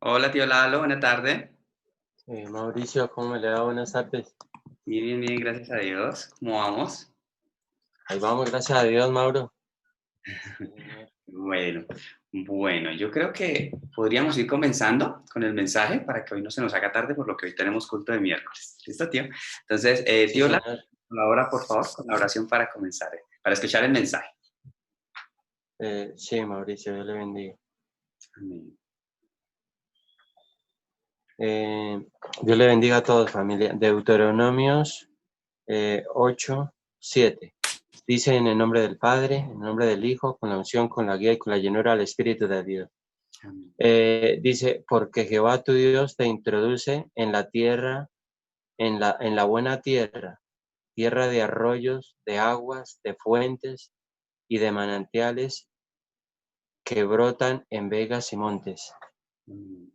Hola, tío Lalo, buena tarde. Mauricio, ¿cómo le va? Buenas tardes. Bien, bien, gracias a Dios. ¿Cómo vamos? Ahí vamos, gracias a Dios, Mauro. Sí, señor. Bueno, yo creo que podríamos ir comenzando con el mensaje para que hoy no se nos haga tarde, por lo que hoy tenemos culto de miércoles. ¿Listo, tío? Entonces, Sí, tío Lalo, señor. colabora por favor con la oración para comenzar, para escuchar el mensaje. Sí, Mauricio, Dios le bendiga. Amén. Dios le bendiga a todos, familia. Deuteronomios 8, 7. Dice en el nombre del Padre, en el nombre del Hijo, con la unción, con la guía y con la llenura del Espíritu de Dios. Amén. Dice, porque Jehová tu Dios te introduce en la tierra, en la buena tierra, tierra de arroyos, de aguas, de fuentes y de manantiales que brotan en vegas y montes. Amén.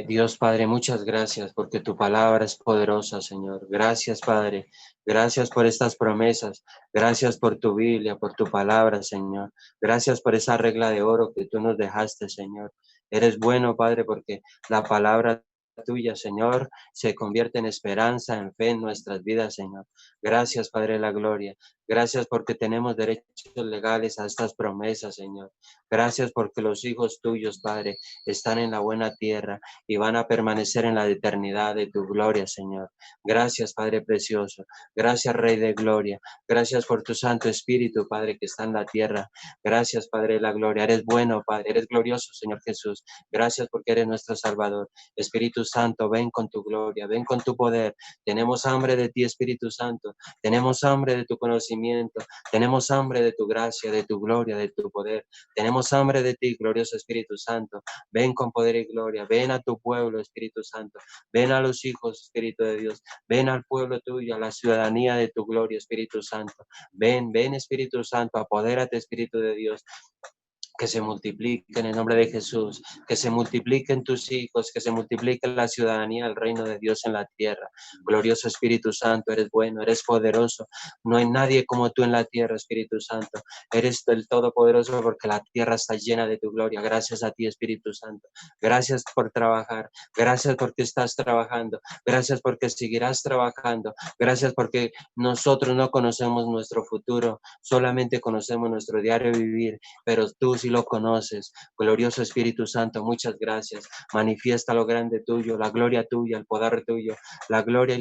Dios Padre, muchas gracias porque tu palabra es poderosa, Señor. Gracias, Padre. Gracias por estas promesas. Gracias por tu Biblia, por tu palabra, Señor. Gracias por esa regla de oro que tú nos dejaste, Señor. Eres bueno, Padre, porque la palabra tuya, Señor, se convierte en esperanza, en fe en nuestras vidas, Señor. Gracias, Padre de la gloria. Gracias porque tenemos derechos legales a estas promesas, Señor. Gracias porque los hijos tuyos, Padre, están en la buena tierra y van a permanecer en la eternidad de tu gloria, Señor. Gracias, Padre precioso. Gracias, Rey de gloria. Gracias por tu Santo Espíritu, Padre, que está en la tierra. Gracias, Padre de la gloria. Eres bueno, Padre. Eres glorioso, Señor Jesús. Gracias porque eres nuestro Salvador. Espíritu Santo, ven con tu gloria, ven con tu poder. Tenemos hambre de ti, Espíritu Santo. Tenemos hambre de tu conocimiento. Tenemos hambre de tu gracia, de tu gloria, de tu poder. Tenemos hambre de ti, glorioso Espíritu Santo. Ven con poder y gloria. Ven a tu pueblo, Espíritu Santo. Ven a los hijos, Espíritu de Dios. Ven al pueblo tuyo, a la ciudadanía de tu gloria, Espíritu Santo. Ven, ven, Espíritu Santo. Apodérate, Espíritu de Dios. Que se multipliquen en el nombre de Jesús, que se multipliquen tus hijos, que se multiplique la ciudadanía del reino de Dios en la tierra. Glorioso Espíritu Santo, eres bueno, eres poderoso. No hay nadie como tú en la tierra, Espíritu Santo. Eres el Todopoderoso porque la tierra está llena de tu gloria. Gracias a ti, Espíritu Santo. Gracias por trabajar. Gracias porque estás trabajando. Gracias porque seguirás trabajando. Gracias porque nosotros no conocemos nuestro futuro, solamente conocemos nuestro diario vivir, pero tú sí lo conoces. Glorioso Espíritu Santo, muchas gracias. Manifiesta lo grande tuyo, la gloria tuya, el poder tuyo, la gloria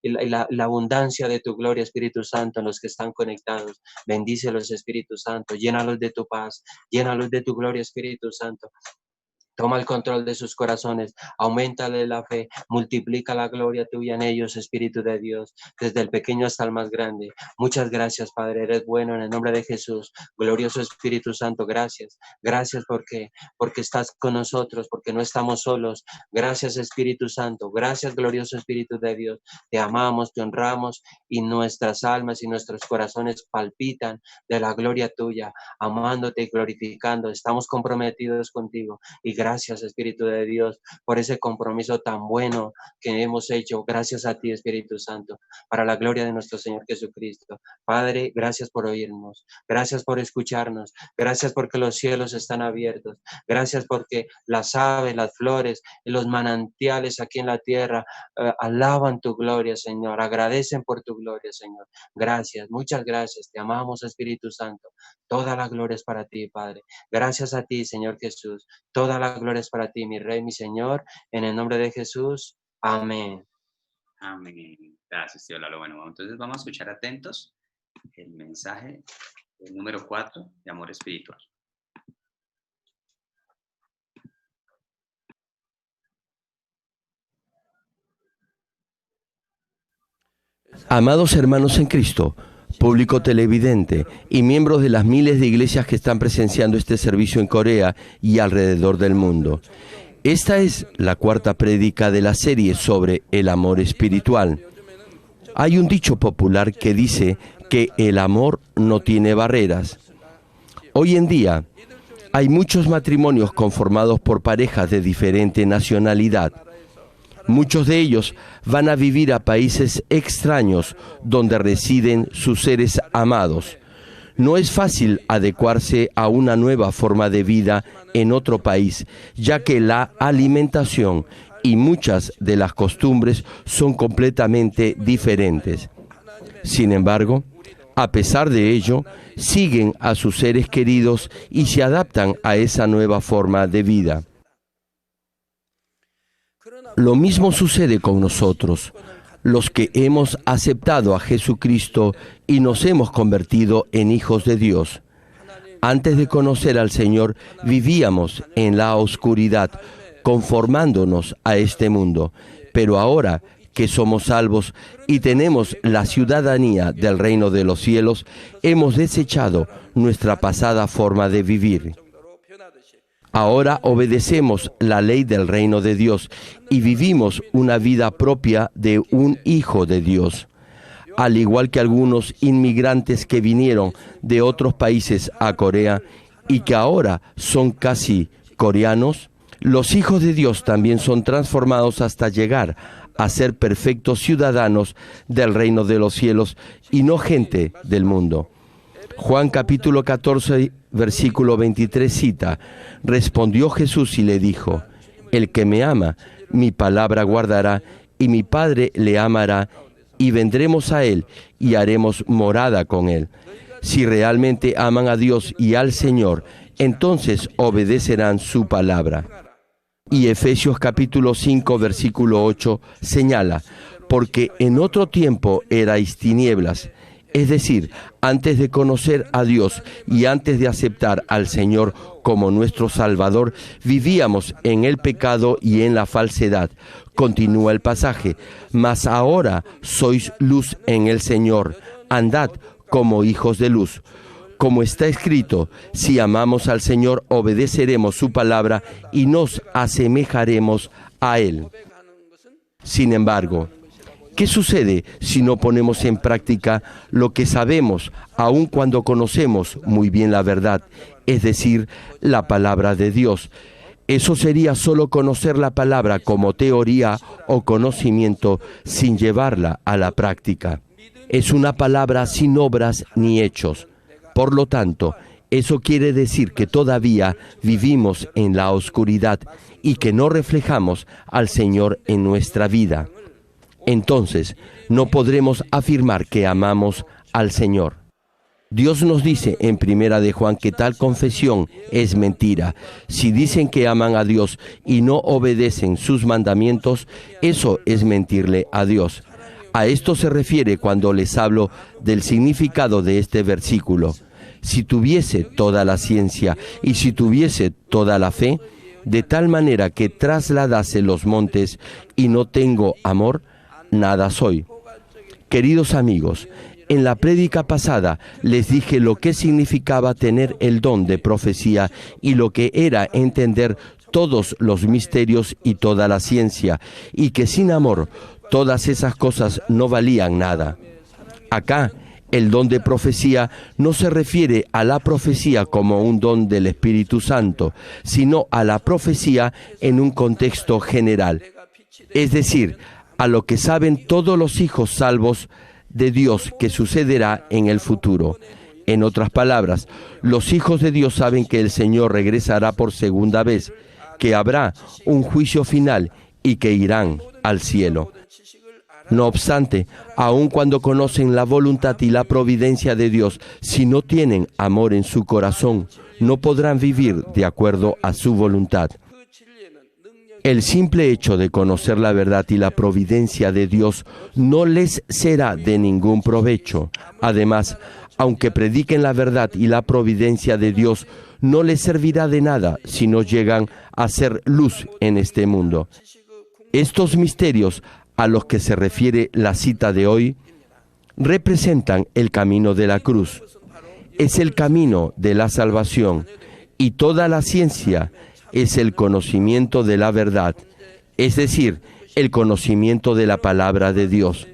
y la abundancia de tu gloria, Espíritu Santo, en los que están conectados. Bendícelos, Espíritu Santo, llénalos de tu paz, llénalos de tu gloria, Espíritu Santo. Toma el control de sus corazones, auméntale la fe, multiplica la gloria tuya en ellos, Espíritu de Dios, desde el pequeño hasta el más grande. Muchas gracias, Padre, eres bueno en el nombre de Jesús. Glorioso Espíritu Santo, gracias. Gracias porque estás con nosotros, porque no estamos solos. Gracias, Espíritu Santo. Gracias, glorioso Espíritu de Dios. Te amamos, te honramos y nuestras almas y nuestros corazones palpitan de la gloria tuya, amándote y glorificando. Estamos comprometidos contigo. Y gracias, Espíritu de Dios, por ese compromiso tan bueno que hemos hecho. Gracias a ti, Espíritu Santo, para la gloria de nuestro Señor Jesucristo. Padre, gracias por oírnos. Gracias por escucharnos. Gracias porque los cielos están abiertos. Gracias porque las aves, las flores y los manantiales aquí en la tierra alaban tu gloria, Señor. Agradecen por tu gloria, Señor. Gracias, muchas gracias. Te amamos, Espíritu Santo. Toda la gloria es para ti, Padre. Gracias a ti, Señor Jesús. Toda la gloria es para ti, mi Rey, mi Señor, en el nombre de Jesús. Amén. Amén. Gracias, tío Lalo. Bueno, entonces vamos a escuchar atentos el mensaje el número 4 de amor espiritual. Amados hermanos en Cristo, público televidente y miembros de las miles de iglesias que están presenciando este servicio en Corea y alrededor del mundo. Esta es la cuarta prédica de la serie sobre el amor espiritual. Hay un dicho popular que dice que el amor no tiene barreras. Hoy en día hay muchos matrimonios conformados por parejas de diferente nacionalidad. Muchos de ellos van a vivir a países extraños donde residen sus seres amados. No es fácil adecuarse a una nueva forma de vida en otro país, ya que la alimentación y muchas de las costumbres son completamente diferentes. Sin embargo, a pesar de ello, siguen a sus seres queridos y se adaptan a esa nueva forma de vida. Lo mismo sucede con nosotros, los que hemos aceptado a Jesucristo y nos hemos convertido en hijos de Dios. Antes de conocer al Señor, vivíamos en la oscuridad, conformándonos a este mundo, pero ahora que somos salvos y tenemos la ciudadanía del reino de los cielos, hemos desechado nuestra pasada forma de vivir. Ahora obedecemos la ley del reino de Dios y vivimos una vida propia de un hijo de Dios. Al igual que algunos inmigrantes que vinieron de otros países a Corea y que ahora son casi coreanos, los hijos de Dios también son transformados hasta llegar a ser perfectos ciudadanos del reino de los cielos y no gente del mundo. Juan capítulo 14, versículo 23 cita: respondió Jesús y le dijo: el que me ama, mi palabra guardará, y mi Padre le amará, y vendremos a él y haremos morada con él. Si realmente aman a Dios y al Señor, entonces obedecerán su palabra. Y Efesios capítulo 5, versículo 8 señala: porque en otro tiempo erais tinieblas, es decir, antes de conocer a Dios y antes de aceptar al Señor como nuestro Salvador, vivíamos en el pecado y en la falsedad. Continúa el pasaje: mas ahora sois luz en el Señor, andad como hijos de luz. Como está escrito, si amamos al Señor, obedeceremos su palabra y nos asemejaremos a Él. Sin embargo, ¿qué sucede si no ponemos en práctica lo que sabemos, aun cuando conocemos muy bien la verdad, es decir, la palabra de Dios? Eso sería solo conocer la palabra como teoría o conocimiento sin llevarla a la práctica. Es una palabra sin obras ni hechos. Por lo tanto, eso quiere decir que todavía vivimos en la oscuridad y que no reflejamos al Señor en nuestra vida. Entonces, no podremos afirmar que amamos al Señor. Dios nos dice en Primera de Juan que tal confesión es mentira. Si dicen que aman a Dios y no obedecen sus mandamientos, eso es mentirle a Dios. A esto se refiere cuando les hablo del significado de este versículo. Si tuviese toda la ciencia y si tuviese toda la fe, de tal manera que trasladase los montes y no tengo amor, nada soy. Queridos amigos, en la prédica pasada les dije lo que significaba tener el don de profecía y lo que era entender todos los misterios y toda la ciencia, y que sin amor todas esas cosas no valían nada. Acá, el don de profecía no se refiere a la profecía como un don del Espíritu Santo, sino a la profecía en un contexto general, es decir, a lo que saben todos los hijos salvos de Dios que sucederá en el futuro. En otras palabras, los hijos de Dios saben que el Señor regresará por segunda vez, que habrá un juicio final y que irán al cielo. No obstante, aun cuando conocen la voluntad y la providencia de Dios, si no tienen amor en su corazón, no podrán vivir de acuerdo a su voluntad. El simple hecho de conocer la verdad y la providencia de Dios no les será de ningún provecho. Además, aunque prediquen la verdad y la providencia de Dios, no les servirá de nada si no llegan a ser luz en este mundo. Estos misterios a los que se refiere la cita de hoy representan el camino de la cruz. Es el camino de la salvación y toda la ciencia es el conocimiento de la verdad, es decir, el conocimiento de la palabra de Dios.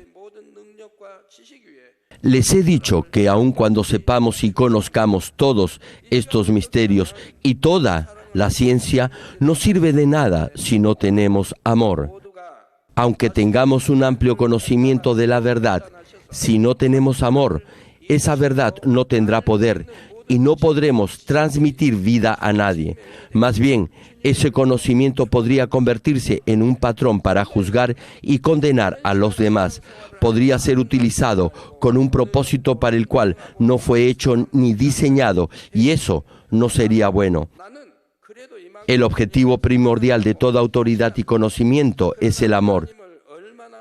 Les he dicho que aun cuando sepamos y conozcamos todos estos misterios y toda la ciencia, no sirve de nada si no tenemos amor. Aunque tengamos un amplio conocimiento de la verdad, si no tenemos amor, esa verdad no tendrá poder y no podremos transmitir vida a nadie. Más bien, ese conocimiento podría convertirse en un patrón para juzgar y condenar a los demás. Podría ser utilizado con un propósito para el cual no fue hecho ni diseñado, y eso no sería bueno. El objetivo primordial de toda autoridad y conocimiento es el amor.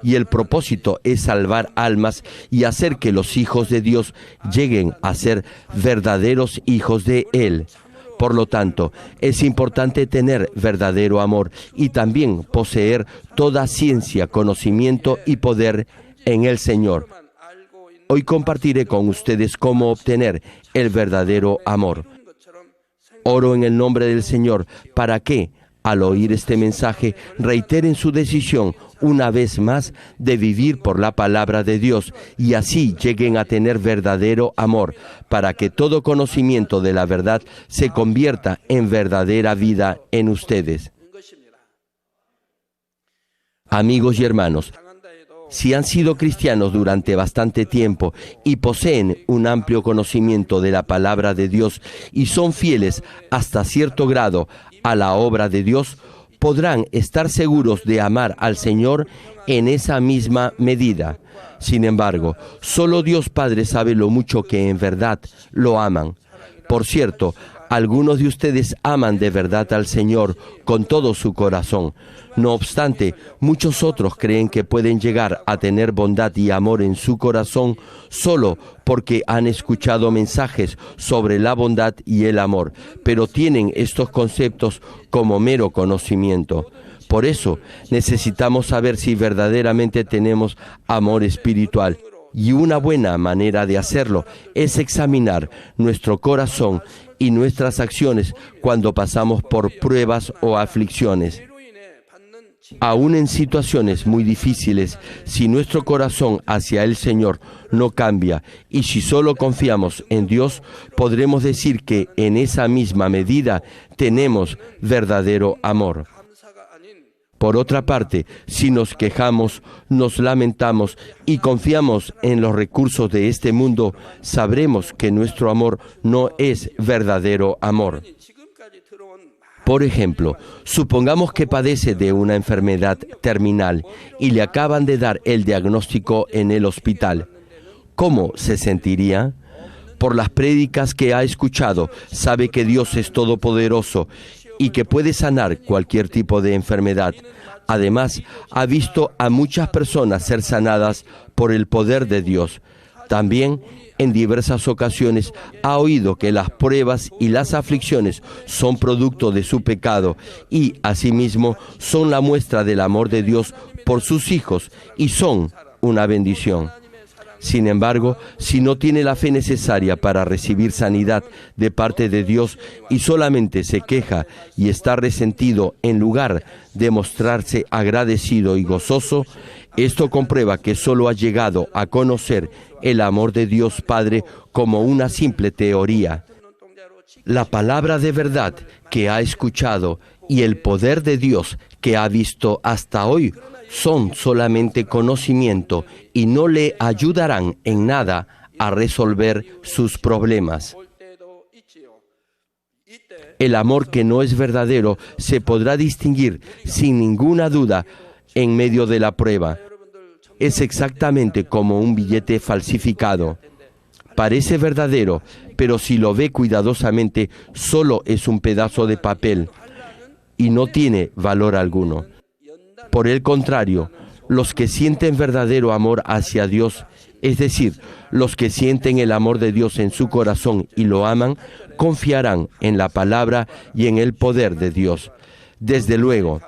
Y el propósito es salvar almas y hacer que los hijos de Dios lleguen a ser verdaderos hijos de Él. Por lo tanto, es importante tener verdadero amor y también poseer toda ciencia, conocimiento y poder en el Señor. Hoy compartiré con ustedes cómo obtener el verdadero amor. Oro en el nombre del Señor para que, al oír este mensaje, reiteren su decisión una vez más de vivir por la palabra de Dios y así lleguen a tener verdadero amor, para que todo conocimiento de la verdad se convierta en verdadera vida en ustedes. Amigos y hermanos, si han sido cristianos durante bastante tiempo y poseen un amplio conocimiento de la palabra de Dios y son fieles hasta cierto grado a la obra de Dios, podrán estar seguros de amar al Señor en esa misma medida. Sin embargo, solo Dios Padre sabe lo mucho que en verdad lo aman. Por cierto, algunos de ustedes aman de verdad al Señor con todo su corazón. No obstante, muchos otros creen que pueden llegar a tener bondad y amor en su corazón solo porque han escuchado mensajes sobre la bondad y el amor, pero tienen estos conceptos como mero conocimiento. Por eso, necesitamos saber si verdaderamente tenemos amor espiritual. Y una buena manera de hacerlo es examinar nuestro corazón y nuestras acciones cuando pasamos por pruebas o aflicciones. Aún en situaciones muy difíciles, si nuestro corazón hacia el Señor no cambia y si solo confiamos en Dios, podremos decir que en esa misma medida tenemos verdadero amor. Por otra parte, si nos quejamos, nos lamentamos y confiamos en los recursos de este mundo, sabremos que nuestro amor no es verdadero amor. Por ejemplo, supongamos que padece de una enfermedad terminal y le acaban de dar el diagnóstico en el hospital. ¿Cómo se sentiría? Por las prédicas que ha escuchado, sabe que Dios es todopoderoso y que puede sanar cualquier tipo de enfermedad. Además, ha visto a muchas personas ser sanadas por el poder de Dios. También, en diversas ocasiones, ha oído que las pruebas y las aflicciones son producto de su pecado y, asimismo, son la muestra del amor de Dios por sus hijos y son una bendición. Sin embargo, si no tiene la fe necesaria para recibir sanidad de parte de Dios y solamente se queja y está resentido en lugar de mostrarse agradecido y gozoso, esto comprueba que solo ha llegado a conocer el amor de Dios Padre como una simple teoría. La palabra de verdad que ha escuchado y el poder de Dios que ha visto hasta hoy son solamente conocimiento y no le ayudarán en nada a resolver sus problemas. El amor que no es verdadero se podrá distinguir sin ninguna duda en medio de la prueba. Es exactamente como un billete falsificado. Parece verdadero, pero si lo ve cuidadosamente, solo es un pedazo de papel y no tiene valor alguno. Por el contrario, los que sienten verdadero amor hacia Dios, es decir, los que sienten el amor de Dios en su corazón y lo aman, confiarán en la palabra y en el poder de Dios. Desde luego,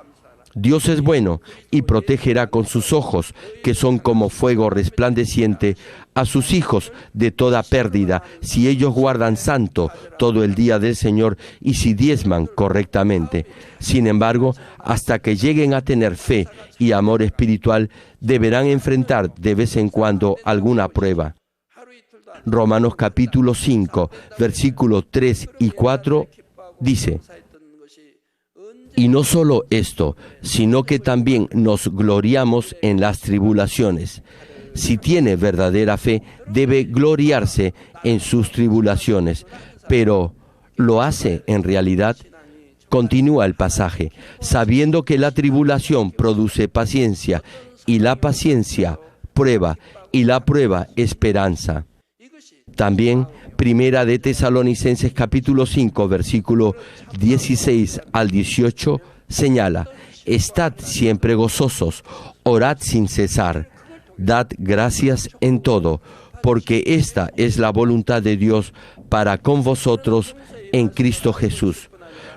Dios es bueno y protegerá con sus ojos, que son como fuego resplandeciente, a sus hijos de toda pérdida, si ellos guardan santo todo el día del Señor y si diezman correctamente. Sin embargo, hasta que lleguen a tener fe y amor espiritual, deberán enfrentar de vez en cuando alguna prueba. Romanos capítulo 5, versículos 3 y 4 dice: y no solo esto, sino que también nos gloriamos en las tribulaciones, Si tiene verdadera fe, debe gloriarse en sus tribulaciones, pero ¿lo hace en realidad? Continúa el pasaje, sabiendo que la tribulación produce paciencia, y la paciencia prueba, y la prueba esperanza. También, Primera de Tesalonicenses capítulo 5, versículo 16 al 18, señala: estad siempre gozosos, orad sin cesar, dad gracias en todo, porque esta es la voluntad de Dios para con vosotros en Cristo Jesús.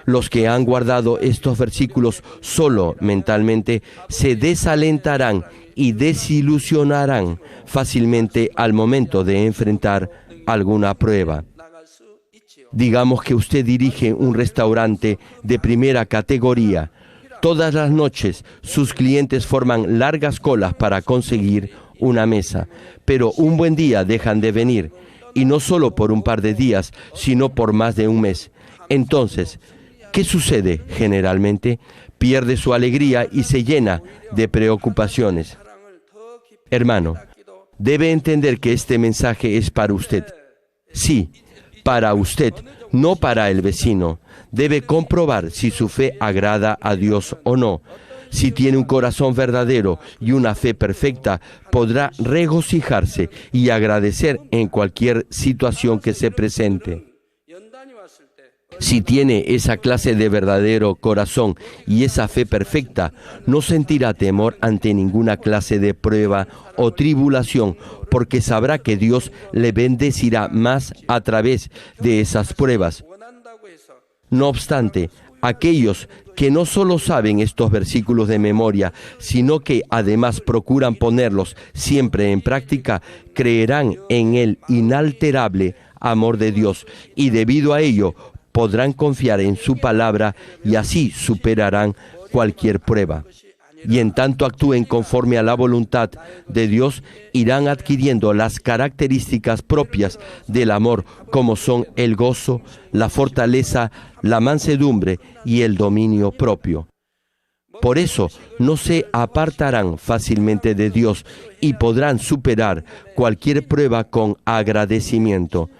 Los que han guardado estos versículos solo mentalmente se desalentarán y desilusionarán fácilmente al momento de enfrentar alguna prueba. Digamos que usted dirige un restaurante de primera categoría. Todas las noches sus clientes forman largas colas para conseguir una mesa, pero un buen día dejan de venir, y no solo por un par de días, sino por más de un mes. Entonces, ¿qué sucede generalmente? Pierde su alegría y se llena de preocupaciones. Hermano, debe entender que este mensaje es para usted. Sí, para usted, no para el vecino. Debe comprobar si su fe agrada a Dios o no. Si tiene un corazón verdadero y una fe perfecta, podrá regocijarse y agradecer en cualquier situación que se presente. Si tiene esa clase de verdadero corazón y esa fe perfecta, no sentirá temor ante ninguna clase de prueba o tribulación, porque sabrá que Dios le bendecirá más a través de esas pruebas. No obstante, aquellos que no solo saben estos versículos de memoria, sino que además procuran ponerlos siempre en práctica, creerán en el inalterable amor de Dios y debido a ello podrán confiar en su palabra y así superarán cualquier prueba. Y en tanto actúen conforme a la voluntad de Dios, irán adquiriendo las características propias del amor, como son el gozo, la fortaleza, la mansedumbre y el dominio propio. Por eso no se apartarán fácilmente de Dios y podrán superar cualquier prueba con agradecimiento.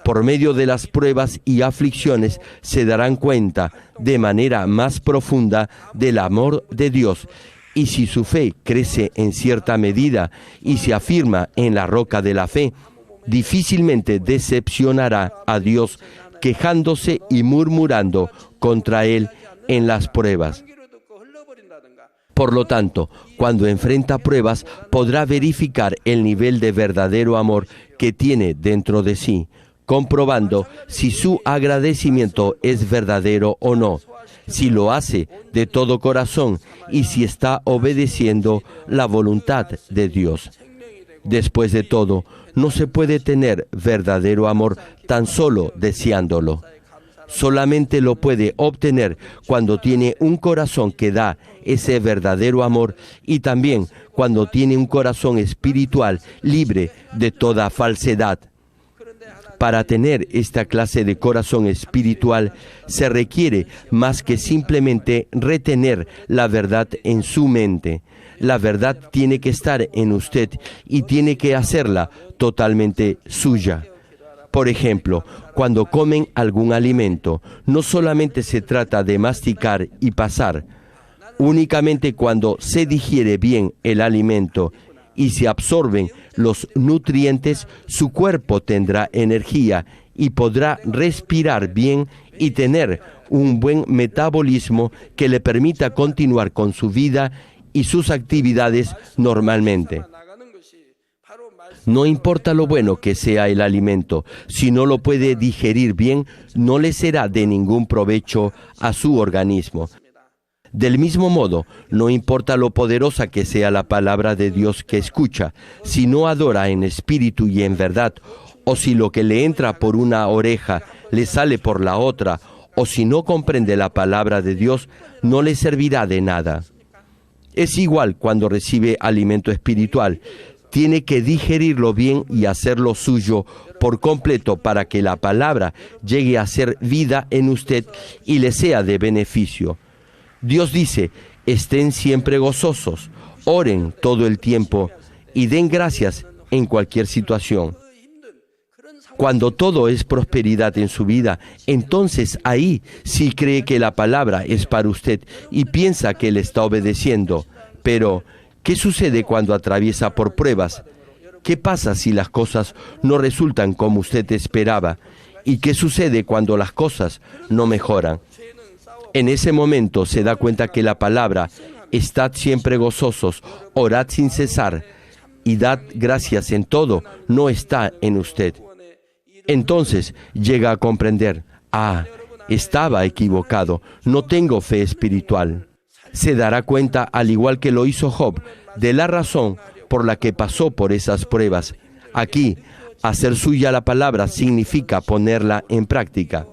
Por medio de las pruebas y aflicciones se darán cuenta de manera más profunda del amor de Dios. Y si su fe crece en cierta medida y se afirma en la roca de la fe, difícilmente decepcionará a Dios quejándose y murmurando contra Él en las pruebas. Por lo tanto, cuando enfrenta pruebas, podrá verificar el nivel de verdadero amor que tiene dentro de sí, comprobando si su agradecimiento es verdadero o no, si lo hace de todo corazón y si está obedeciendo la voluntad de Dios. Después de todo, no se puede tener verdadero amor tan solo deseándolo. Solamente lo puede obtener cuando tiene un corazón que da ese verdadero amor y también cuando tiene un corazón espiritual libre de toda falsedad. Para tener esta clase de corazón espiritual se requiere más que simplemente retener la verdad en su mente. La verdad tiene que estar en usted y tiene que hacerla totalmente suya. Por ejemplo, cuando comen algún alimento, no solamente se trata de masticar y pasar. Únicamente cuando se digiere bien el alimento y se absorben los nutrientes, su cuerpo tendrá energía y podrá respirar bien y tener un buen metabolismo que le permita continuar con su vida y sus actividades normalmente. No importa lo bueno que sea el alimento, si no lo puede digerir bien, no le será de ningún provecho a su organismo. Del mismo modo, no importa lo poderosa que sea la palabra de Dios que escucha, si no adora en espíritu y en verdad, o si lo que le entra por una oreja le sale por la otra, o si no comprende la palabra de Dios, no le servirá de nada. Es igual cuando recibe alimento espiritual. Tiene que digerirlo bien y hacerlo suyo por completo para que la palabra llegue a ser vida en usted y le sea de beneficio. Dios dice, estén siempre gozosos, oren todo el tiempo. y den gracias en cualquier situación. Cuando todo es prosperidad en su vida, entonces ahí sí cree que la palabra es para usted y piensa que le está obedeciendo. Pero, ¿qué sucede cuando atraviesa por pruebas? ¿Qué pasa si las cosas no resultan como usted esperaba? ¿Y qué sucede cuando las cosas no mejoran? En ese momento se da cuenta que la palabra, estad siempre gozosos, orad sin cesar y dad gracias en todo, no está en usted. Entonces llega a comprender, estaba equivocado, no tengo fe espiritual. Se dará cuenta, al igual que lo hizo Job, de la razón por la que pasó por esas pruebas. Aquí, hacer suya la palabra significa ponerla en práctica.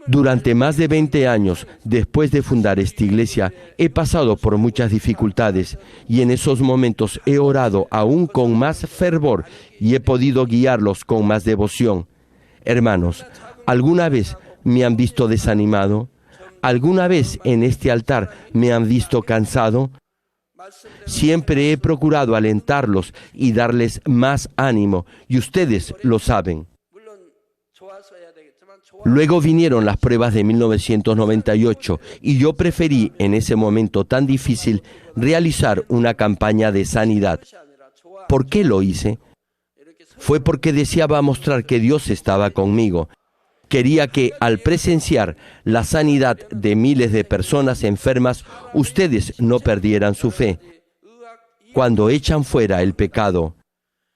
Durante más de 20 años, después de fundar esta iglesia, he pasado por muchas dificultades y en esos momentos he orado aún con más fervor y he podido guiarlos con más devoción. Hermanos, ¿alguna vez me han visto desanimado? ¿Alguna vez en este altar me han visto cansado? Siempre he procurado alentarlos y darles más ánimo, y ustedes lo saben. Luego vinieron las pruebas de 1998 y yo preferí en ese momento tan difícil realizar una campaña de sanidad. ¿Por qué lo hice? Fue porque deseaba mostrar que Dios estaba conmigo. Quería que al presenciar la sanidad de miles de personas enfermas, ustedes no perdieran su fe. Cuando echan fuera el pecado,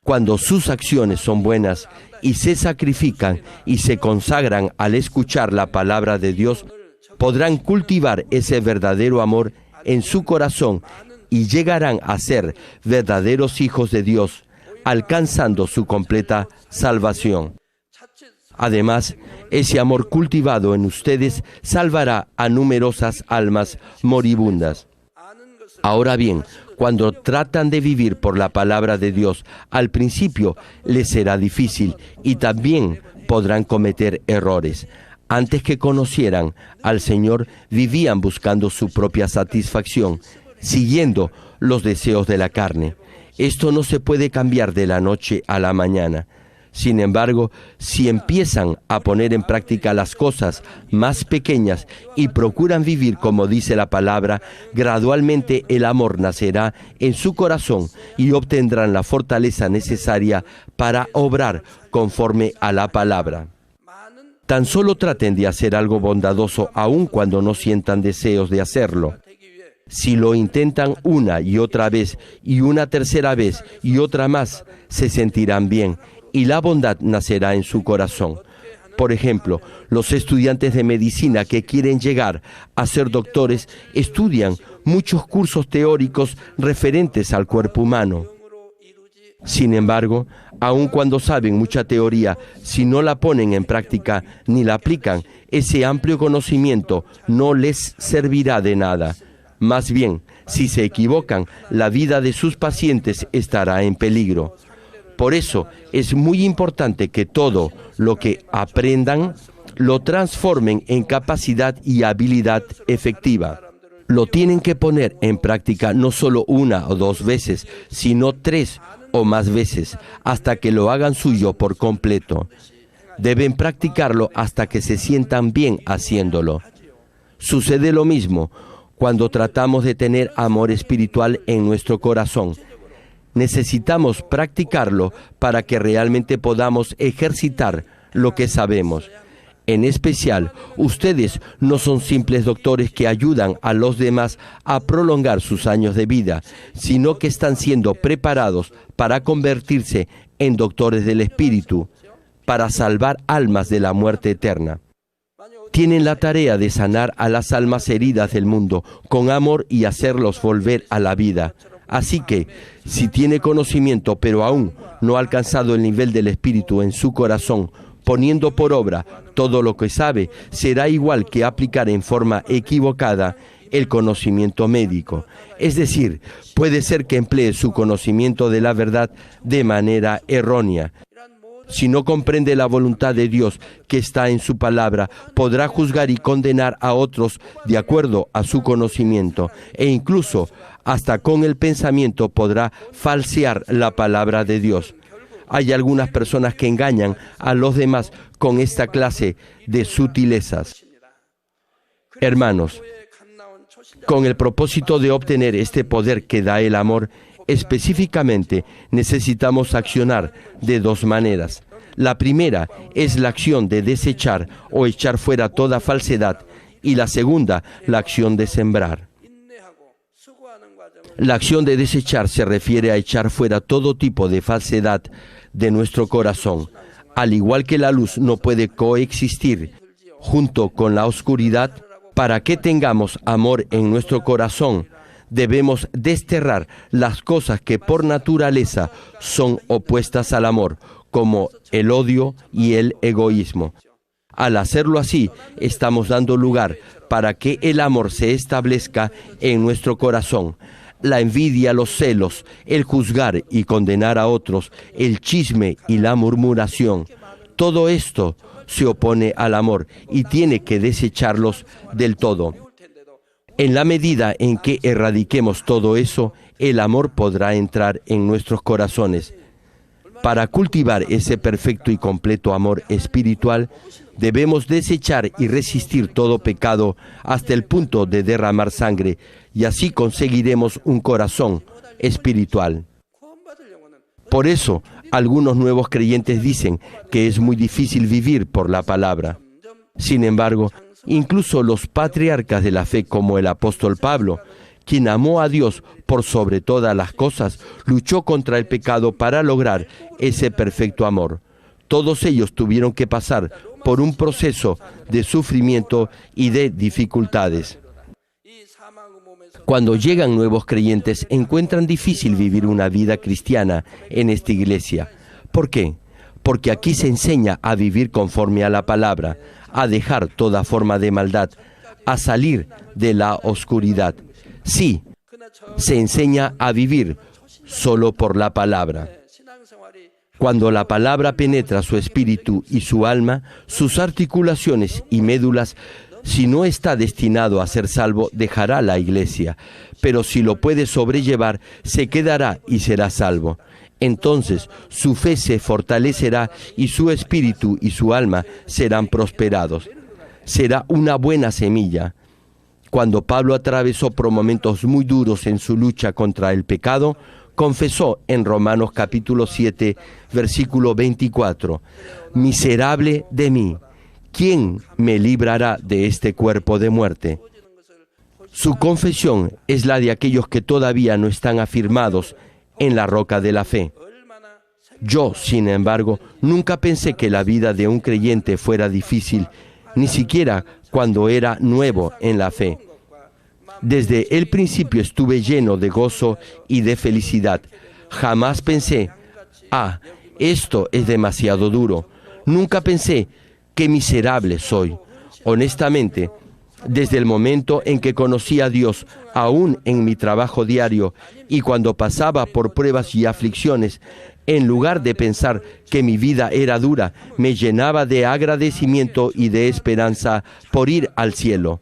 cuando sus acciones son buenas y se sacrifican y se consagran al escuchar la palabra de Dios, podrán cultivar ese verdadero amor en su corazón y llegarán a ser verdaderos hijos de Dios, alcanzando su completa salvación. Además, ese amor cultivado en ustedes salvará a numerosas almas moribundas. Ahora bien, cuando tratan de vivir por la palabra de Dios, al principio les será difícil y también podrán cometer errores. Antes que conocieran al Señor, vivían buscando su propia satisfacción, siguiendo los deseos de la carne. Esto no se puede cambiar de la noche a la mañana. Sin embargo, si empiezan a poner en práctica las cosas más pequeñas y procuran vivir como dice la palabra, gradualmente el amor nacerá en su corazón y obtendrán la fortaleza necesaria para obrar conforme a la palabra. Tan solo traten de hacer algo bondadoso aun cuando no sientan deseos de hacerlo. Si lo intentan una y otra vez y una tercera vez y otra más, se sentirán bien y la bondad nacerá en su corazón. Por ejemplo, los estudiantes de medicina que quieren llegar a ser doctores estudian muchos cursos teóricos referentes al cuerpo humano. Sin embargo, aun cuando saben mucha teoría, si no la ponen en práctica ni la aplican, ese amplio conocimiento no les servirá de nada. Más bien, si se equivocan, la vida de sus pacientes estará en peligro. Por eso es muy importante que todo lo que aprendan lo transformen en capacidad y habilidad efectiva. Lo tienen que poner en práctica no solo una o dos veces, sino 3 o más veces, hasta que lo hagan suyo por completo. Deben practicarlo hasta que se sientan bien haciéndolo. Sucede lo mismo cuando tratamos de tener amor espiritual en nuestro corazón. Necesitamos practicarlo para que realmente podamos ejercitar lo que sabemos. En especial, ustedes no son simples doctores que ayudan a los demás a prolongar sus años de vida, sino que están siendo preparados para convertirse en doctores del Espíritu, para salvar almas de la muerte eterna. Tienen la tarea de sanar a las almas heridas del mundo con amor y hacerlos volver a la vida. Así que, si tiene conocimiento pero aún no ha alcanzado el nivel del Espíritu en su corazón, poniendo por obra todo lo que sabe, será igual que aplicar en forma equivocada el conocimiento médico. Es decir, puede ser que emplee su conocimiento de la verdad de manera errónea. Si no comprende la voluntad de Dios que está en su palabra, podrá juzgar y condenar a otros de acuerdo a su conocimiento, e incluso hasta con el pensamiento podrá falsear la palabra de Dios. Hay algunas personas que engañan a los demás con esta clase de sutilezas. Hermanos, con el propósito de obtener este poder que da el amor, específicamente necesitamos accionar de dos maneras. La primera es la acción de desechar o echar fuera toda falsedad, y la segunda, la acción de sembrar. La acción de desechar se refiere a echar fuera todo tipo de falsedad de nuestro corazón. Al igual que la luz no puede coexistir junto con la oscuridad, para que tengamos amor en nuestro corazón, debemos desterrar las cosas que por naturaleza son opuestas al amor, como el odio y el egoísmo. Al hacerlo así, estamos dando lugar para que el amor se establezca en nuestro corazón. La envidia, los celos, el juzgar y condenar a otros, el chisme y la murmuración, todo esto se opone al amor y tiene que desecharlos del todo. En la medida en que erradiquemos todo eso, el amor podrá entrar en nuestros corazones. Para cultivar ese perfecto y completo amor espiritual, debemos desechar y resistir todo pecado hasta el punto de derramar sangre, y así conseguiremos un corazón espiritual. Por eso, algunos nuevos creyentes dicen que es muy difícil vivir por la palabra. Sin embargo, incluso los patriarcas de la fe como el apóstol Pablo, quien amó a Dios por sobre todas las cosas, luchó contra el pecado para lograr ese perfecto amor. Todos ellos tuvieron que pasar por un proceso de sufrimiento y de dificultades. Cuando llegan nuevos creyentes, encuentran difícil vivir una vida cristiana en esta iglesia. ¿Por qué? Porque aquí se enseña a vivir conforme a la palabra, a dejar toda forma de maldad, a salir de la oscuridad. Sí, se enseña a vivir solo por la palabra. Cuando la palabra penetra su espíritu y su alma, sus articulaciones y médulas, si no está destinado a ser salvo, dejará la iglesia, pero si lo puede sobrellevar, se quedará y será salvo. Entonces su fe se fortalecerá y su espíritu y su alma serán prosperados. Será una buena semilla. Cuando Pablo atravesó por momentos muy duros en su lucha contra el pecado, confesó en Romanos capítulo 7, versículo 24, «Miserable de mí, ¿quién me librará de este cuerpo de muerte?». Su confesión es la de aquellos que todavía no están afirmados en la roca de la fe. Yo, sin embargo, nunca pensé que la vida de un creyente fuera difícil, ni siquiera cuando era nuevo en la fe. Desde el principio estuve lleno de gozo y de felicidad. Jamás pensé, esto es demasiado duro. Nunca pensé, qué miserable soy. Honestamente, desde el momento en que conocí a Dios, aún en mi trabajo diario y cuando pasaba por pruebas y aflicciones, en lugar de pensar que mi vida era dura, me llenaba de agradecimiento y de esperanza por ir al cielo.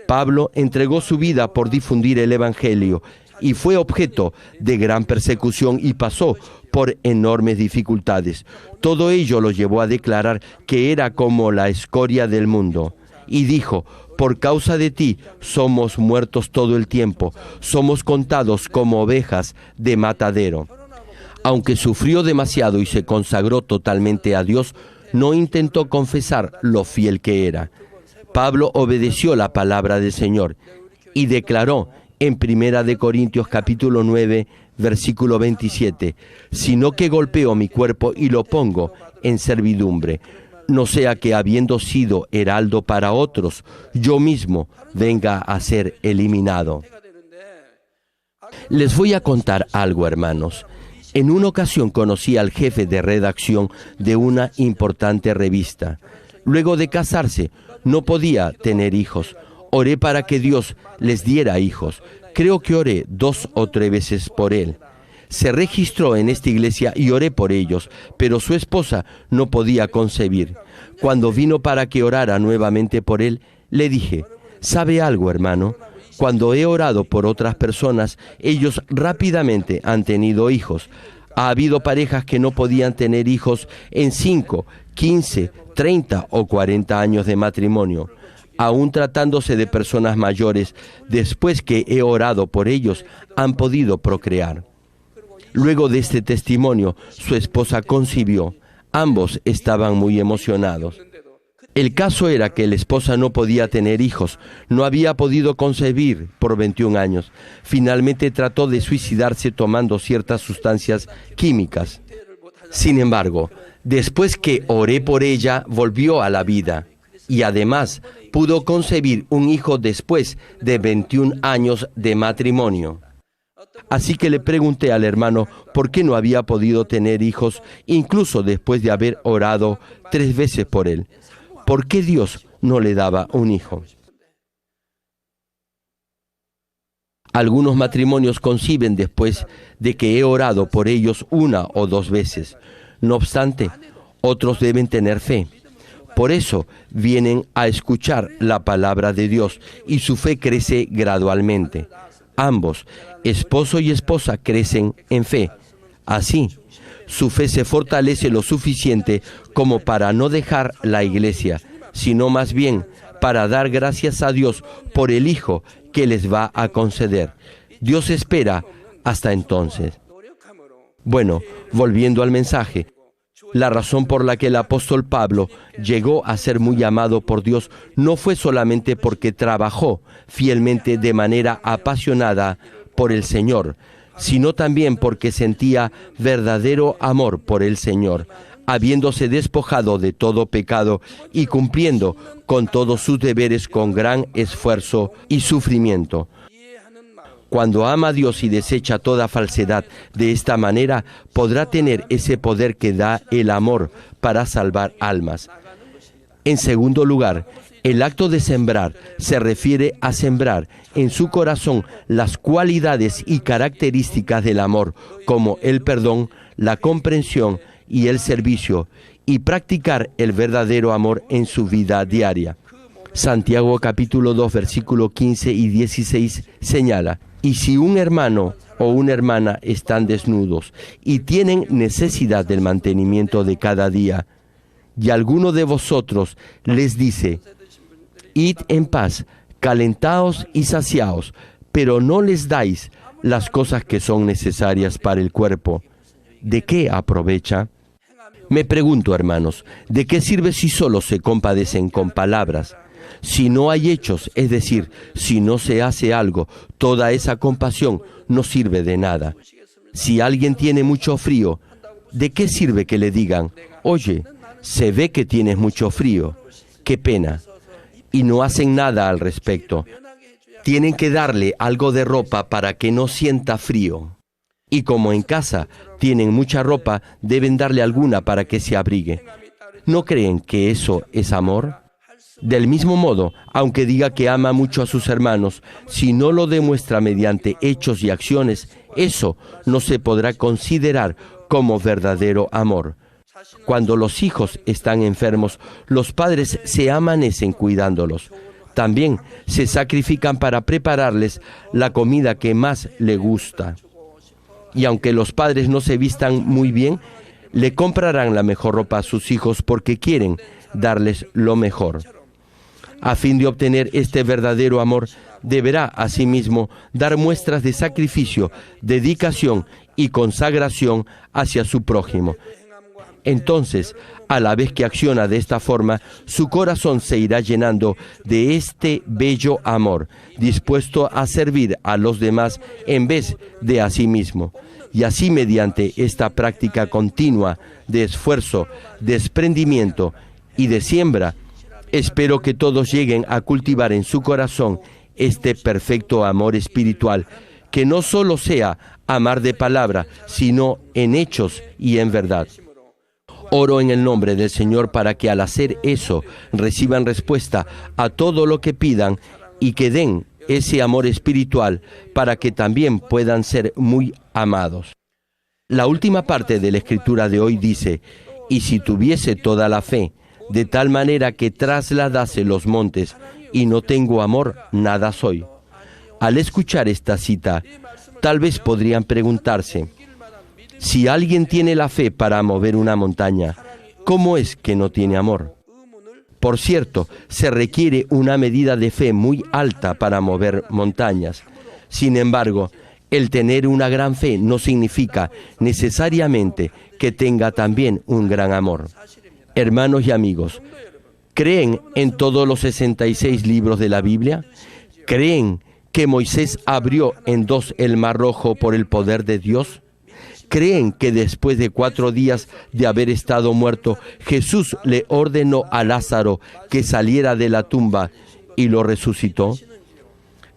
Pablo entregó su vida por difundir el Evangelio y fue objeto de gran persecución y pasó por enormes dificultades. Todo ello lo llevó a declarar que era como la escoria del mundo. Y dijo, por causa de ti somos muertos todo el tiempo, somos contados como ovejas de matadero. Aunque sufrió demasiado y se consagró totalmente a Dios, no intentó confesar lo fiel que era. Pablo obedeció la palabra del Señor y declaró en 1 Corintios capítulo 9, versículo 27, «Sino que golpeo mi cuerpo y lo pongo en servidumbre, no sea que habiendo sido heraldo para otros, yo mismo venga a ser eliminado». Les voy a contar algo, hermanos. En una ocasión conocí al jefe de redacción de una importante revista. Luego de casarse, no podía tener hijos. Oré para que Dios les diera hijos. Creo que oré 2 o 3 veces por él. se registró en esta iglesia y oré por ellos, pero su esposa no podía concebir. Cuando vino para que orara nuevamente por él, le dije, ¿sabe algo, hermano? Cuando he orado por otras personas, ellos rápidamente han tenido hijos. Ha habido parejas que no podían tener hijos en 5, 15, 30 o 40 años de matrimonio. Aún tratándose de personas mayores, después que he orado por ellos, han podido procrear. Luego de este testimonio, su esposa concibió. Ambos estaban muy emocionados. El caso era que la esposa no podía tener hijos, no había podido concebir por 21 años. Finalmente trató de suicidarse tomando ciertas sustancias químicas. Sin embargo, después que oré por ella, volvió a la vida. Y además, pudo concebir un hijo después de 21 años de matrimonio. Así que le pregunté al hermano por qué no había podido tener hijos, incluso después de haber orado 3 veces por él. ¿Por qué Dios no le daba un hijo? Algunos matrimonios conciben después de que he orado por ellos 1 o 2 veces. No obstante, otros deben tener fe. Por eso vienen a escuchar la palabra de Dios y su fe crece gradualmente. Ambos, esposo y esposa, crecen en fe. Así, su fe se fortalece lo suficiente como para no dejar la iglesia, sino más bien para dar gracias a Dios por el hijo que les va a conceder. Dios espera hasta entonces. Bueno, volviendo al mensaje, la razón por la que el apóstol Pablo llegó a ser muy amado por Dios no fue solamente porque trabajó fielmente de manera apasionada por el Señor, sino también porque sentía verdadero amor por el Señor, habiéndose despojado de todo pecado y cumpliendo con todos sus deberes con gran esfuerzo y sufrimiento. Cuando ama a Dios y desecha toda falsedad de esta manera, podrá tener ese poder que da el amor para salvar almas. En segundo lugar, el acto de sembrar se refiere a sembrar en su corazón las cualidades y características del amor, como el perdón, la comprensión y el servicio, y practicar el verdadero amor en su vida diaria. Santiago capítulo 2, versículo 15 y 16 señala, y si un hermano o una hermana están desnudos y tienen necesidad del mantenimiento de cada día, y alguno de vosotros les dice, id en paz, calentaos y saciaos, pero no les dais las cosas que son necesarias para el cuerpo, ¿de qué aprovecha? Me pregunto, hermanos, ¿de qué sirve si solo se compadecen con palabras? Si no hay hechos, es decir, si no se hace algo, toda esa compasión no sirve de nada. Si alguien tiene mucho frío, ¿de qué sirve que le digan, oye, se ve que tienes mucho frío, qué pena? Y no hacen nada al respecto. Tienen que darle algo de ropa para que no sienta frío. Y como en casa tienen mucha ropa, deben darle alguna para que se abrigue. ¿No creen que eso es amor? Del mismo modo, aunque diga que ama mucho a sus hermanos, si no lo demuestra mediante hechos y acciones, eso no se podrá considerar como verdadero amor. Cuando los hijos están enfermos, los padres se amanecen cuidándolos. También se sacrifican para prepararles la comida que más les gusta. Y aunque los padres no se vistan muy bien, le comprarán la mejor ropa a sus hijos porque quieren darles lo mejor. A fin de obtener este verdadero amor, deberá asimismo dar muestras de sacrificio, dedicación y consagración hacia su prójimo. Entonces, a la vez que acciona de esta forma, su corazón se irá llenando de este bello amor, dispuesto a servir a los demás en vez de a sí mismo. Y así, mediante esta práctica continua de esfuerzo, desprendimiento y de siembra, espero que todos lleguen a cultivar en su corazón este perfecto amor espiritual, que no solo sea amar de palabra, sino en hechos y en verdad. Oro en el nombre del Señor para que al hacer eso reciban respuesta a todo lo que pidan y que den ese amor espiritual para que también puedan ser muy amados. La última parte de la escritura de hoy dice: y si tuviese toda la fe, de tal manera que trasladase los montes, y no tengo amor, nada soy. Al escuchar esta cita, tal vez podrían preguntarse: si alguien tiene la fe para mover una montaña, ¿cómo es que no tiene amor? Por cierto, se requiere una medida de fe muy alta para mover montañas. Sin embargo, el tener una gran fe no significa necesariamente que tenga también un gran amor. Hermanos y amigos, ¿creen en todos los 66 libros de la Biblia? ¿Creen que Moisés abrió en dos el Mar Rojo por el poder de Dios? ¿Creen que después de 4 días de haber estado muerto, Jesús le ordenó a Lázaro que saliera de la tumba y lo resucitó?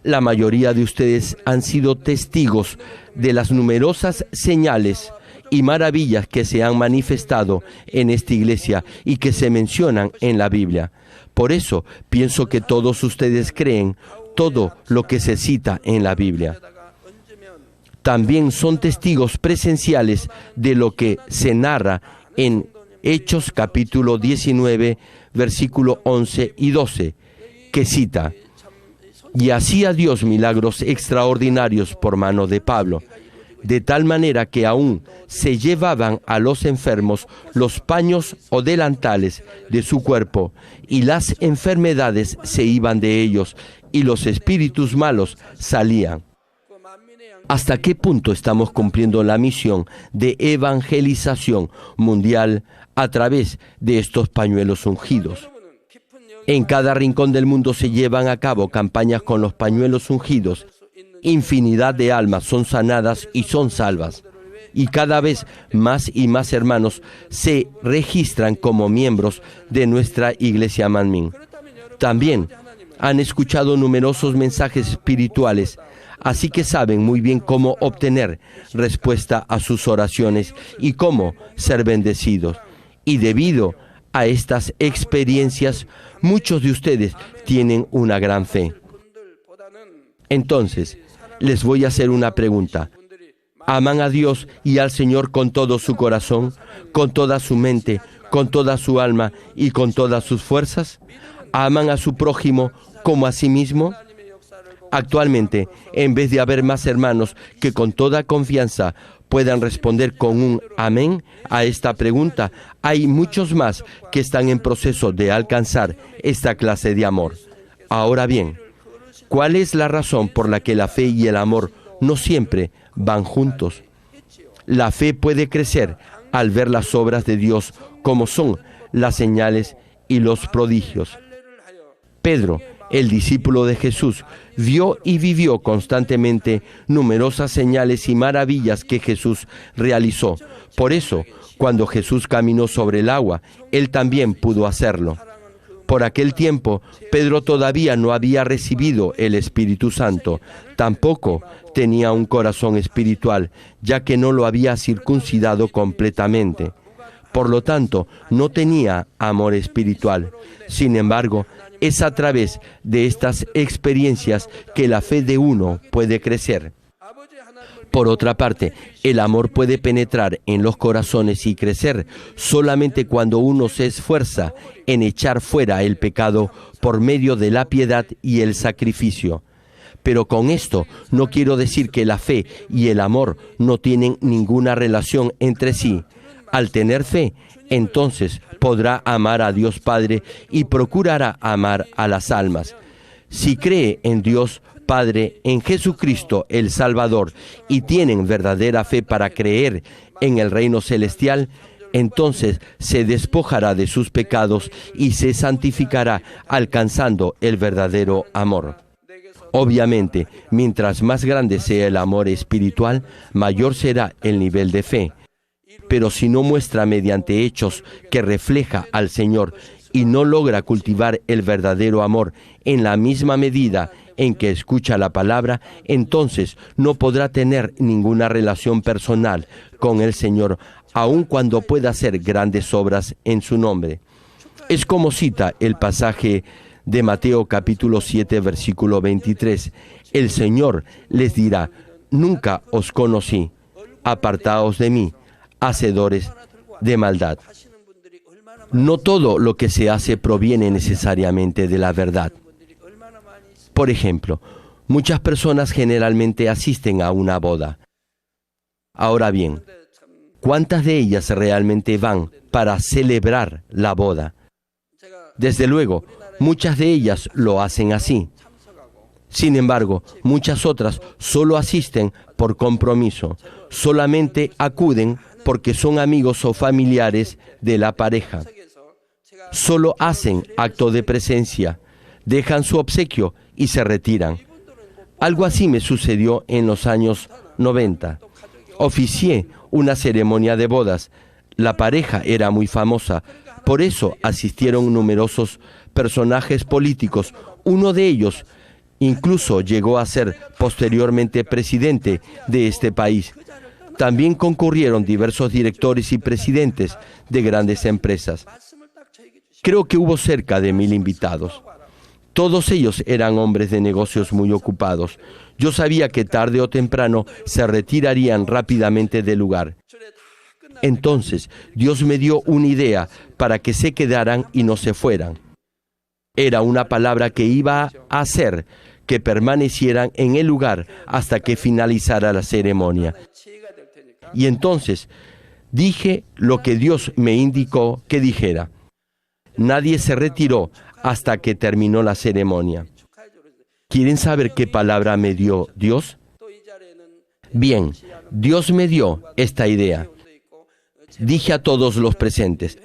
La mayoría de ustedes han sido testigos de las numerosas señales y maravillas que se han manifestado en esta iglesia y que se mencionan en la Biblia. Por eso pienso que todos ustedes creen todo lo que se cita en la Biblia. También son testigos presenciales de lo que se narra en Hechos capítulo 19, versículo 11 y 12, que cita: y hacía Dios milagros extraordinarios por mano de Pablo, de tal manera que aún se llevaban a los enfermos los paños o delantales de su cuerpo, y las enfermedades se iban de ellos, y los espíritus malos salían. ¿Hasta qué punto estamos cumpliendo la misión de evangelización mundial a través de estos pañuelos ungidos? En cada rincón del mundo se llevan a cabo campañas con los pañuelos ungidos. Infinidad de almas son sanadas y son salvas. Y cada vez más y más hermanos se registran como miembros de nuestra iglesia Manmin. También han escuchado numerosos mensajes espirituales, así que saben muy bien cómo obtener respuesta a sus oraciones y cómo ser bendecidos. Y debido a estas experiencias, muchos de ustedes tienen una gran fe. Entonces, les voy a hacer una pregunta. ¿Aman a Dios y al Señor con todo su corazón, con toda su mente, con toda su alma y con todas sus fuerzas? ¿Aman a su prójimo como a sí mismo? Actualmente, en vez de haber más hermanos que con toda confianza puedan responder con un amén a esta pregunta, hay muchos más que están en proceso de alcanzar esta clase de amor. Ahora bien, ¿cuál es la razón por la que la fe y el amor no siempre van juntos? La fe puede crecer al ver las obras de Dios como son las señales y los prodigios. Pedro, el discípulo de Jesús, vio y vivió constantemente numerosas señales y maravillas que Jesús realizó. Por eso, cuando Jesús caminó sobre el agua, él también pudo hacerlo. Por aquel tiempo, Pedro todavía no había recibido el Espíritu Santo. Tampoco tenía un corazón espiritual, ya que no lo había circuncidado completamente. Por lo tanto, no tenía amor espiritual. Sin embargo, es a través de estas experiencias que la fe de uno puede crecer. Por otra parte, el amor puede penetrar en los corazones y crecer solamente cuando uno se esfuerza en echar fuera el pecado por medio de la piedad y el sacrificio. Pero con esto no quiero decir que la fe y el amor no tienen ninguna relación entre sí. Al tener fe, entonces podrá amar a Dios Padre y procurará amar a las almas. Si cree en Dios Padre, en Jesucristo el Salvador, y tienen verdadera fe para creer en el reino celestial, entonces se despojará de sus pecados y se santificará alcanzando el verdadero amor. Obviamente, mientras más grande sea el amor espiritual, mayor será el nivel de fe. Pero si no muestra mediante hechos que refleja al Señor y no logra cultivar el verdadero amor en la misma medida en que escucha la palabra, entonces no podrá tener ninguna relación personal con el Señor, aun cuando pueda hacer grandes obras en su nombre. Es como cita el pasaje de Mateo capítulo 7, versículo 23. El Señor les dirá: nunca os conocí. apartaos de mí, hacedores de maldad. No todo lo que se hace proviene necesariamente de la verdad. Por ejemplo, muchas personas generalmente asisten a una boda. Ahora bien, ¿cuántas de ellas realmente van para celebrar la boda? Desde luego, muchas de ellas lo hacen así. Sin embargo, muchas otras solo asisten por compromiso, solamente acuden porque son amigos o familiares de la pareja. Solo hacen acto de presencia, dejan su obsequio y se retiran. Algo así me sucedió en los años 90. Oficié una ceremonia de bodas. La pareja era muy famosa, por eso asistieron numerosos personajes políticos. Uno de ellos incluso llegó a ser posteriormente presidente de este país. También concurrieron diversos directores y presidentes de grandes empresas. Creo que hubo cerca de 1000 invitados. Todos ellos eran hombres de negocios muy ocupados. Yo sabía que tarde o temprano se retirarían rápidamente del lugar. Entonces, Dios me dio una idea para que se quedaran y no se fueran. Era una palabra que iba a hacer que permanecieran en el lugar hasta que finalizara la ceremonia. Y entonces dije lo que Dios me indicó que dijera. Nadie se retiró hasta que terminó la ceremonia. ¿Quieren saber qué palabra me dio Dios? Bien, Dios me dio esta idea. Dije a todos los presentes,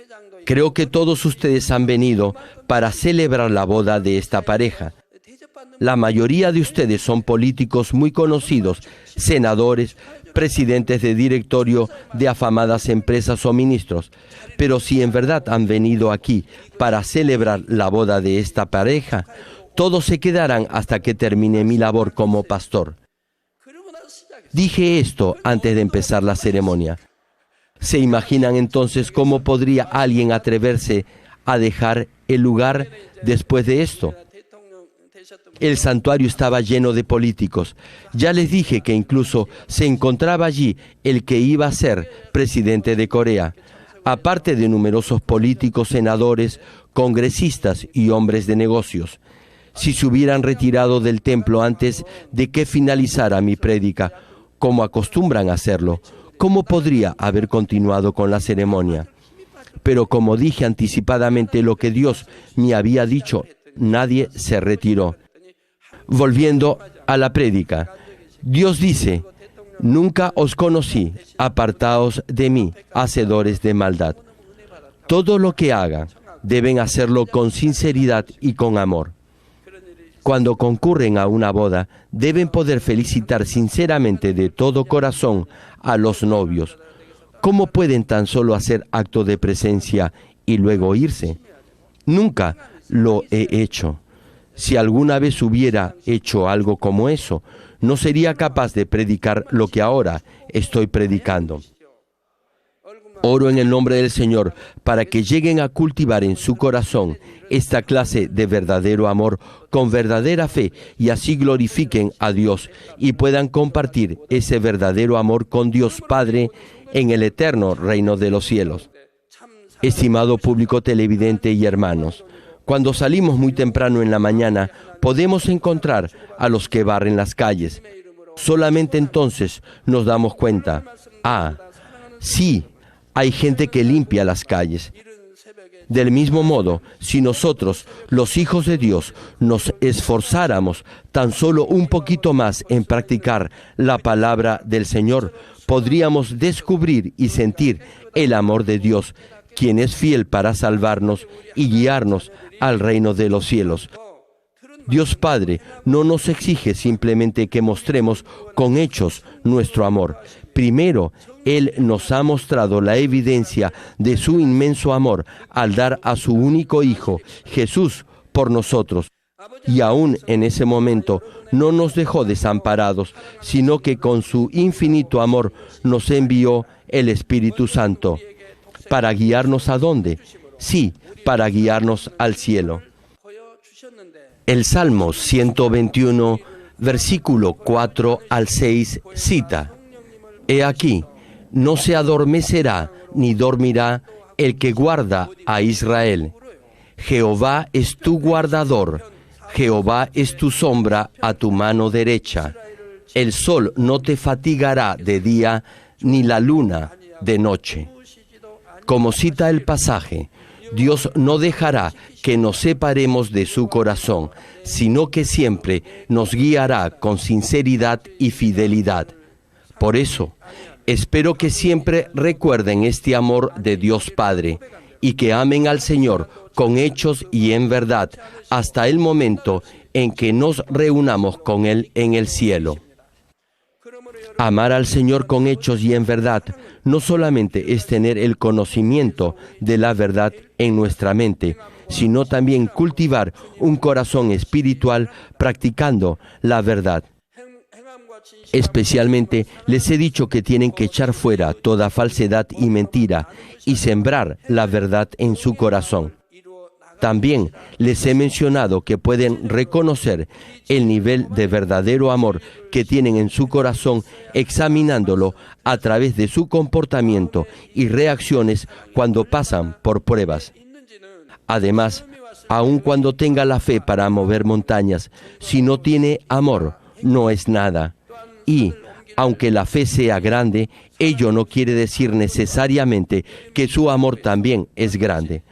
creo que todos ustedes han venido para celebrar la boda de esta pareja. La mayoría de ustedes son políticos muy conocidos, senadores, presidentes de directorio de afamadas empresas o ministros. Pero si en verdad han venido aquí para celebrar la boda de esta pareja, todos se quedarán hasta que termine mi labor como pastor. Dije esto antes de empezar la ceremonia. ¿Se imaginan entonces cómo podría alguien atreverse a dejar el lugar después de esto? El santuario estaba lleno de políticos. Ya les dije que incluso se encontraba allí el que iba a ser presidente de Corea, aparte de numerosos políticos, senadores, congresistas y hombres de negocios. Si se hubieran retirado del templo antes de que finalizara mi prédica, como acostumbran hacerlo, ¿cómo podría haber continuado con la ceremonia? Pero como dije anticipadamente lo que Dios me había dicho, nadie se retiró. Volviendo a la prédica, Dios dice, nunca os conocí, apartaos de mí, hacedores de maldad. Todo lo que hagan, deben hacerlo con sinceridad y con amor. Cuando concurren a una boda, deben poder felicitar sinceramente de todo corazón a los novios. ¿Cómo pueden tan solo hacer acto de presencia y luego irse? Nunca lo he hecho. Si alguna vez hubiera hecho algo como eso, no sería capaz de predicar lo que ahora estoy predicando. Oro en el nombre del Señor para que lleguen a cultivar en su corazón esta clase de verdadero amor con verdadera fe y así glorifiquen a Dios y puedan compartir ese verdadero amor con Dios Padre en el eterno reino de los cielos. Estimado público televidente y hermanos, cuando salimos muy temprano en la mañana, podemos encontrar a los que barren las calles. Solamente entonces nos damos cuenta, sí, hay gente que limpia las calles. Del mismo modo, si nosotros, los hijos de Dios, nos esforzáramos tan solo un poquito más en practicar la palabra del Señor, podríamos descubrir y sentir el amor de Dios, quien es fiel para salvarnos y guiarnos al reino de los cielos. Dios Padre no nos exige simplemente que mostremos con hechos nuestro amor. Primero, Él nos ha mostrado la evidencia de su inmenso amor al dar a su único Hijo, Jesús, por nosotros. Y aún en ese momento no nos dejó desamparados, sino que con su infinito amor nos envió el Espíritu Santo. ¿Para guiarnos a dónde? Sí, para guiarnos al cielo. El Salmo 121, versículo 4 al 6, cita: He aquí, No se adormecerá ni dormirá el que guarda a Israel. Jehová es tu guardador, Jehová es tu sombra a tu mano derecha. El sol no te fatigará de día, ni la luna de noche. Como cita el pasaje, Dios no dejará que nos separemos de su corazón, sino que siempre nos guiará con sinceridad y fidelidad. Por eso, espero que siempre recuerden este amor de Dios Padre y que amen al Señor con hechos y en verdad hasta el momento en que nos reunamos con Él en el cielo. Amar al Señor con hechos y en verdad no solamente es tener el conocimiento de la verdad en nuestra mente, sino también cultivar un corazón espiritual practicando la verdad. Especialmente les he dicho que tienen que echar fuera toda falsedad y mentira y sembrar la verdad en su corazón. También les he mencionado que pueden reconocer el nivel de verdadero amor que tienen en su corazón examinándolo a través de su comportamiento y reacciones cuando pasan por pruebas. Además, aun cuando tenga la fe para mover montañas, si no tiene amor, no es nada. Y, aunque la fe sea grande, ello no quiere decir necesariamente que su amor también es grande.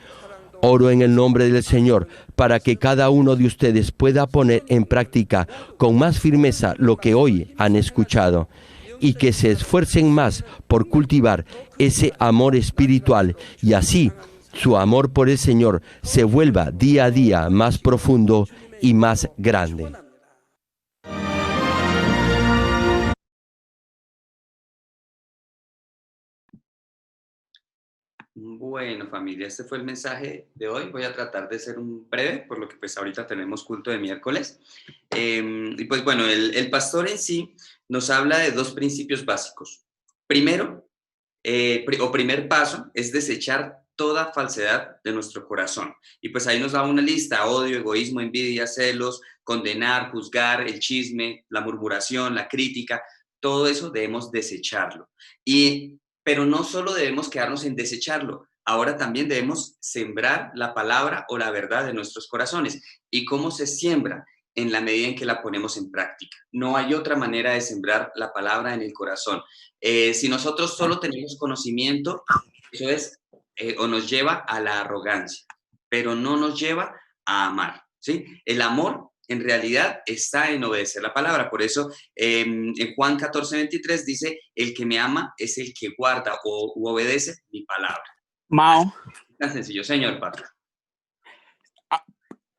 Oro en el nombre del Señor para que cada uno de ustedes pueda poner en práctica con más firmeza lo que hoy han escuchado y que se esfuercen más por cultivar ese amor espiritual y así su amor por el Señor se vuelva día a día más profundo y más grande. Bueno, familia, este fue el mensaje de hoy. Voy a tratar de ser un breve, por lo que pues ahorita tenemos culto de miércoles. Y pues bueno, el pastor en sí nos habla de dos principios básicos. Primero, primer paso es desechar toda falsedad de nuestro corazón. Y pues ahí nos da una lista: odio, egoísmo, envidia, celos, condenar, juzgar, el chisme, la murmuración, la crítica. Todo eso debemos desecharlo. Pero no solo debemos quedarnos en desecharlo, ahora también debemos sembrar la palabra o la verdad de nuestros corazones. ¿Y cómo se siembra? En la medida en que la ponemos en práctica. No hay otra manera de sembrar la palabra en el corazón. Si nosotros solo tenemos conocimiento, eso es, o nos lleva a la arrogancia, pero no nos lleva a amar, ¿sí? El amor en realidad está en obedecer la palabra. Por eso en Juan 14:23 dice: el que me ama es el que guarda o obedece mi palabra. Mao, Tan sencillo, señor Pablo.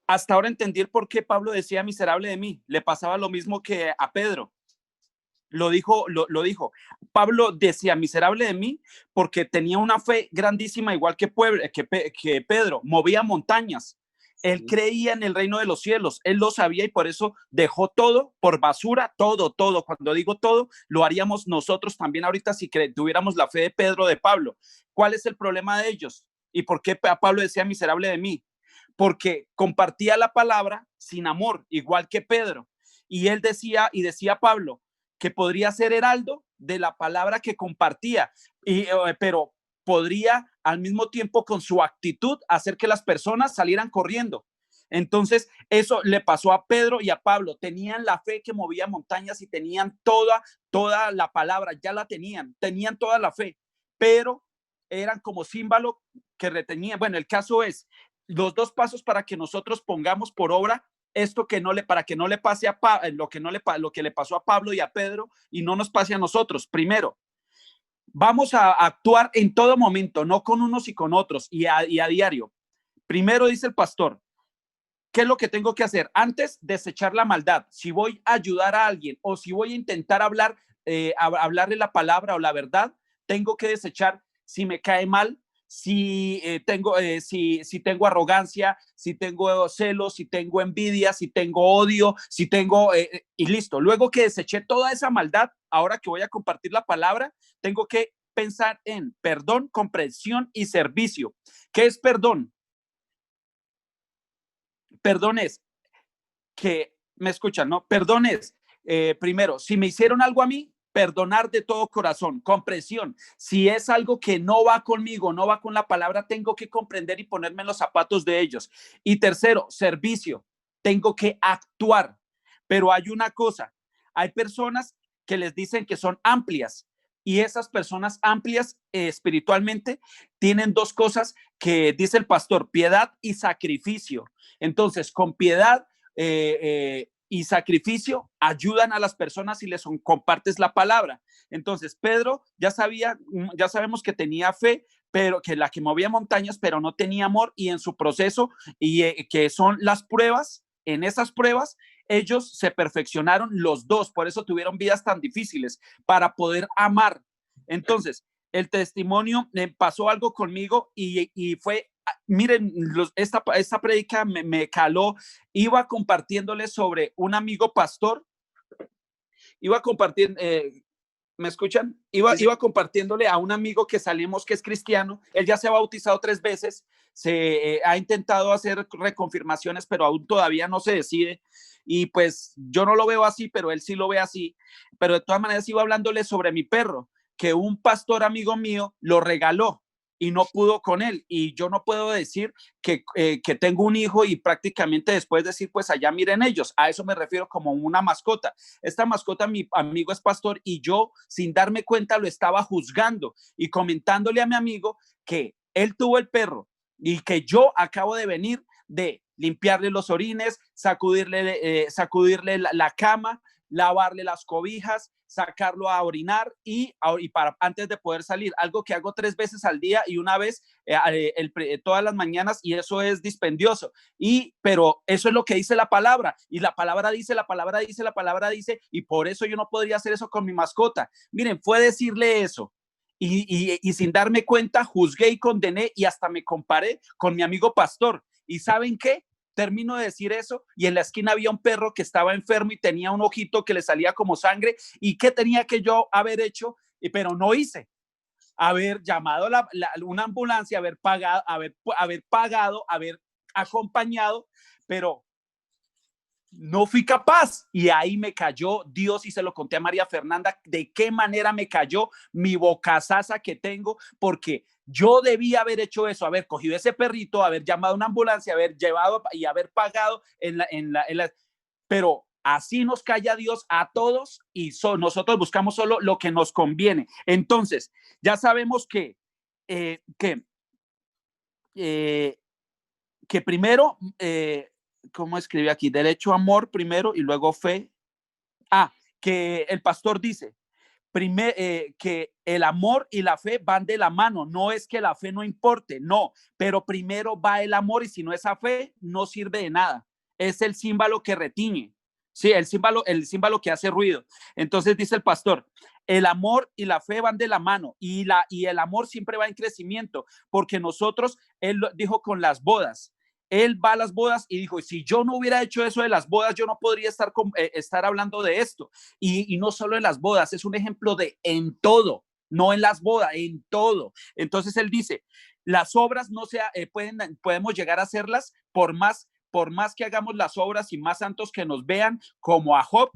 Hasta ahora entendí el por qué Pablo decía miserable de mí. Le pasaba lo mismo que a Pedro. Lo dijo. Pablo decía miserable de mí porque tenía una fe grandísima, igual que Pedro. Movía montañas. Él creía en el reino de los cielos. Él lo sabía y por eso dejó todo por basura, todo. Cuando digo todo, lo haríamos nosotros también ahorita si tuviéramos la fe de Pedro, de Pablo. ¿Cuál es el problema de ellos? ¿Y por qué Pablo decía miserable de mí? Porque compartía la palabra sin amor, igual que Pedro. Y él decía Pablo, que podría ser heraldo de la palabra que compartía, pero podría al mismo tiempo con su actitud hacer que las personas salieran corriendo. Entonces eso le pasó a Pedro y a Pablo. Tenían la fe que movía montañas y tenían toda la palabra, ya la tenían toda la fe, pero eran como símbolo que retenían. Bueno, el caso es los dos pasos para que nosotros pongamos por obra esto para que no le pase a lo que le pasó a Pablo y a Pedro y no nos pase a nosotros. Primero, vamos a actuar en todo momento, no con unos y con otros y a diario. Primero dice el pastor, ¿qué es lo que tengo que hacer? Antes, desechar la maldad. Si voy a ayudar a alguien o si voy a intentar hablarle la palabra o la verdad, tengo que desechar si me cae mal, si tengo arrogancia, si tengo celos, si tengo envidia, si tengo odio, y listo. Luego que deseché toda esa maldad, ahora que voy a compartir la palabra, tengo que pensar en perdón, comprensión y servicio. ¿Qué es perdón? Perdón es que, me escuchan, ¿no? Perdón es, primero, si me hicieron algo a mí, perdonar de todo corazón, comprensión. Si es algo que no va conmigo, no va con la palabra, tengo que comprender y ponerme en los zapatos de ellos. Y tercero, servicio. Tengo que actuar. Pero hay una cosa, hay personas que les dicen que son amplias y esas personas amplias espiritualmente tienen dos cosas que dice el pastor: piedad y sacrificio. Entonces, con piedad y sacrificio ayudan a las personas y les compartes la palabra. Entonces, Pedro ya sabemos que tenía fe, pero que la que movía montañas, pero no tenía amor, y en su proceso, y que son las pruebas, en esas pruebas, ellos se perfeccionaron los dos, por eso tuvieron vidas tan difíciles, para poder amar. Entonces, el testimonio, pasó algo conmigo y fue, miren, esta prédica me caló. Iba compartiéndole sobre un amigo pastor, iba compartiendo, ¿me escuchan? Iba compartiéndole a un amigo que salimos, que es cristiano. Él ya se ha bautizado 3 veces, se ha intentado hacer reconfirmaciones, pero aún todavía no se decide. Y pues yo no lo veo así, pero él sí lo ve así. Pero de todas maneras iba hablándole sobre mi perro, que un pastor amigo mío lo regaló y no pudo con él. Y yo no puedo decir que tengo un hijo y prácticamente después decir, pues allá miren ellos. A eso me refiero como una mascota. Esta mascota, mi amigo es pastor, y yo sin darme cuenta lo estaba juzgando y comentándole a mi amigo que él tuvo el perro y que yo acabo de venir de limpiarle los orines, sacudirle la cama, lavarle las cobijas, sacarlo a orinar y para antes de poder salir, algo que hago 3 veces al día y una vez todas las mañanas, y eso es dispendioso. Pero eso es lo que dice la palabra, y la palabra dice, y por eso yo no podría hacer eso con mi mascota. Miren, fue decirle eso. Y sin darme cuenta, juzgué y condené y hasta me comparé con mi amigo pastor. ¿Y saben qué? Termino de decir eso y en la esquina había un perro que estaba enfermo y tenía un ojito que le salía como sangre. ¿Y qué tenía que yo haber hecho? Pero no hice. Haber llamado una ambulancia, haber pagado, haber acompañado, pero no fui capaz. Y ahí me cayó Dios, y se lo conté a María Fernanda de qué manera me cayó mi bocazaza que tengo, porque yo debía haber hecho eso, haber cogido ese perrito, haber llamado a una ambulancia, haber llevado y haber pagado pero así nos calla Dios a todos, y nosotros buscamos solo lo que nos conviene. Entonces, ya sabemos que primero, ¿cómo escribe aquí? Derecho, amor primero y luego fe. Que el pastor dice que el amor y la fe van de la mano. No es que la fe no importe, no, pero primero va el amor, y si no, esa fe no sirve de nada. Es el címbalo que retiñe. Sí, el címbalo que hace ruido. Entonces dice el pastor, el amor y la fe van de la mano, y el amor siempre va en crecimiento, porque nosotros, él dijo con las bodas, él va a las bodas y dijo, si yo no hubiera hecho eso de las bodas, yo no podría estar hablando de esto. Y no solo en las bodas, es un ejemplo de en todo, no en las bodas, en todo. Entonces él dice, las obras no podemos llegar a hacerlas por más que hagamos las obras y más santos que nos vean, como a Job,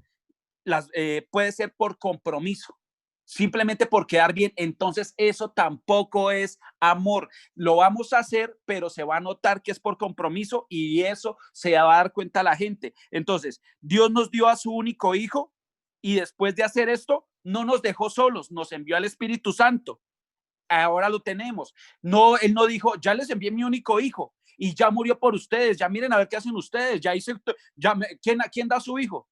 puede ser por compromiso, simplemente por quedar bien. Entonces eso tampoco es amor. Lo vamos a hacer, pero se va a notar que es por compromiso, y eso se va a dar cuenta la gente. Entonces, Dios nos dio a su único hijo, y después de hacer esto, no nos dejó solos, nos envió al Espíritu Santo. Ahora lo tenemos. No, él no dijo, ya les envié mi único hijo y ya murió por ustedes, ya miren a ver qué hacen ustedes, ¿quién da a su hijo?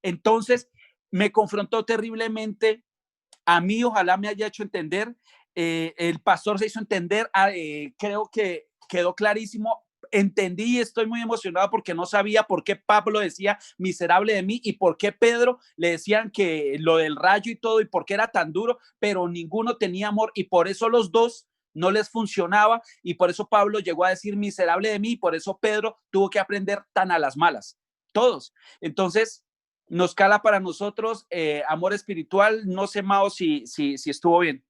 Entonces me confrontó terriblemente. A mí ojalá me haya hecho entender, el pastor se hizo entender, creo que quedó clarísimo. Entendí y estoy muy emocionado porque no sabía por qué Pablo decía miserable de mí y por qué Pedro le decían que lo del rayo y todo, y por qué era tan duro, pero ninguno tenía amor, y por eso los dos no les funcionaba, y por eso Pablo llegó a decir miserable de mí, y por eso Pedro tuvo que aprender tan a las malas, todos. Entonces nos cala para nosotros, amor espiritual. No sé, Mao, si estuvo bien.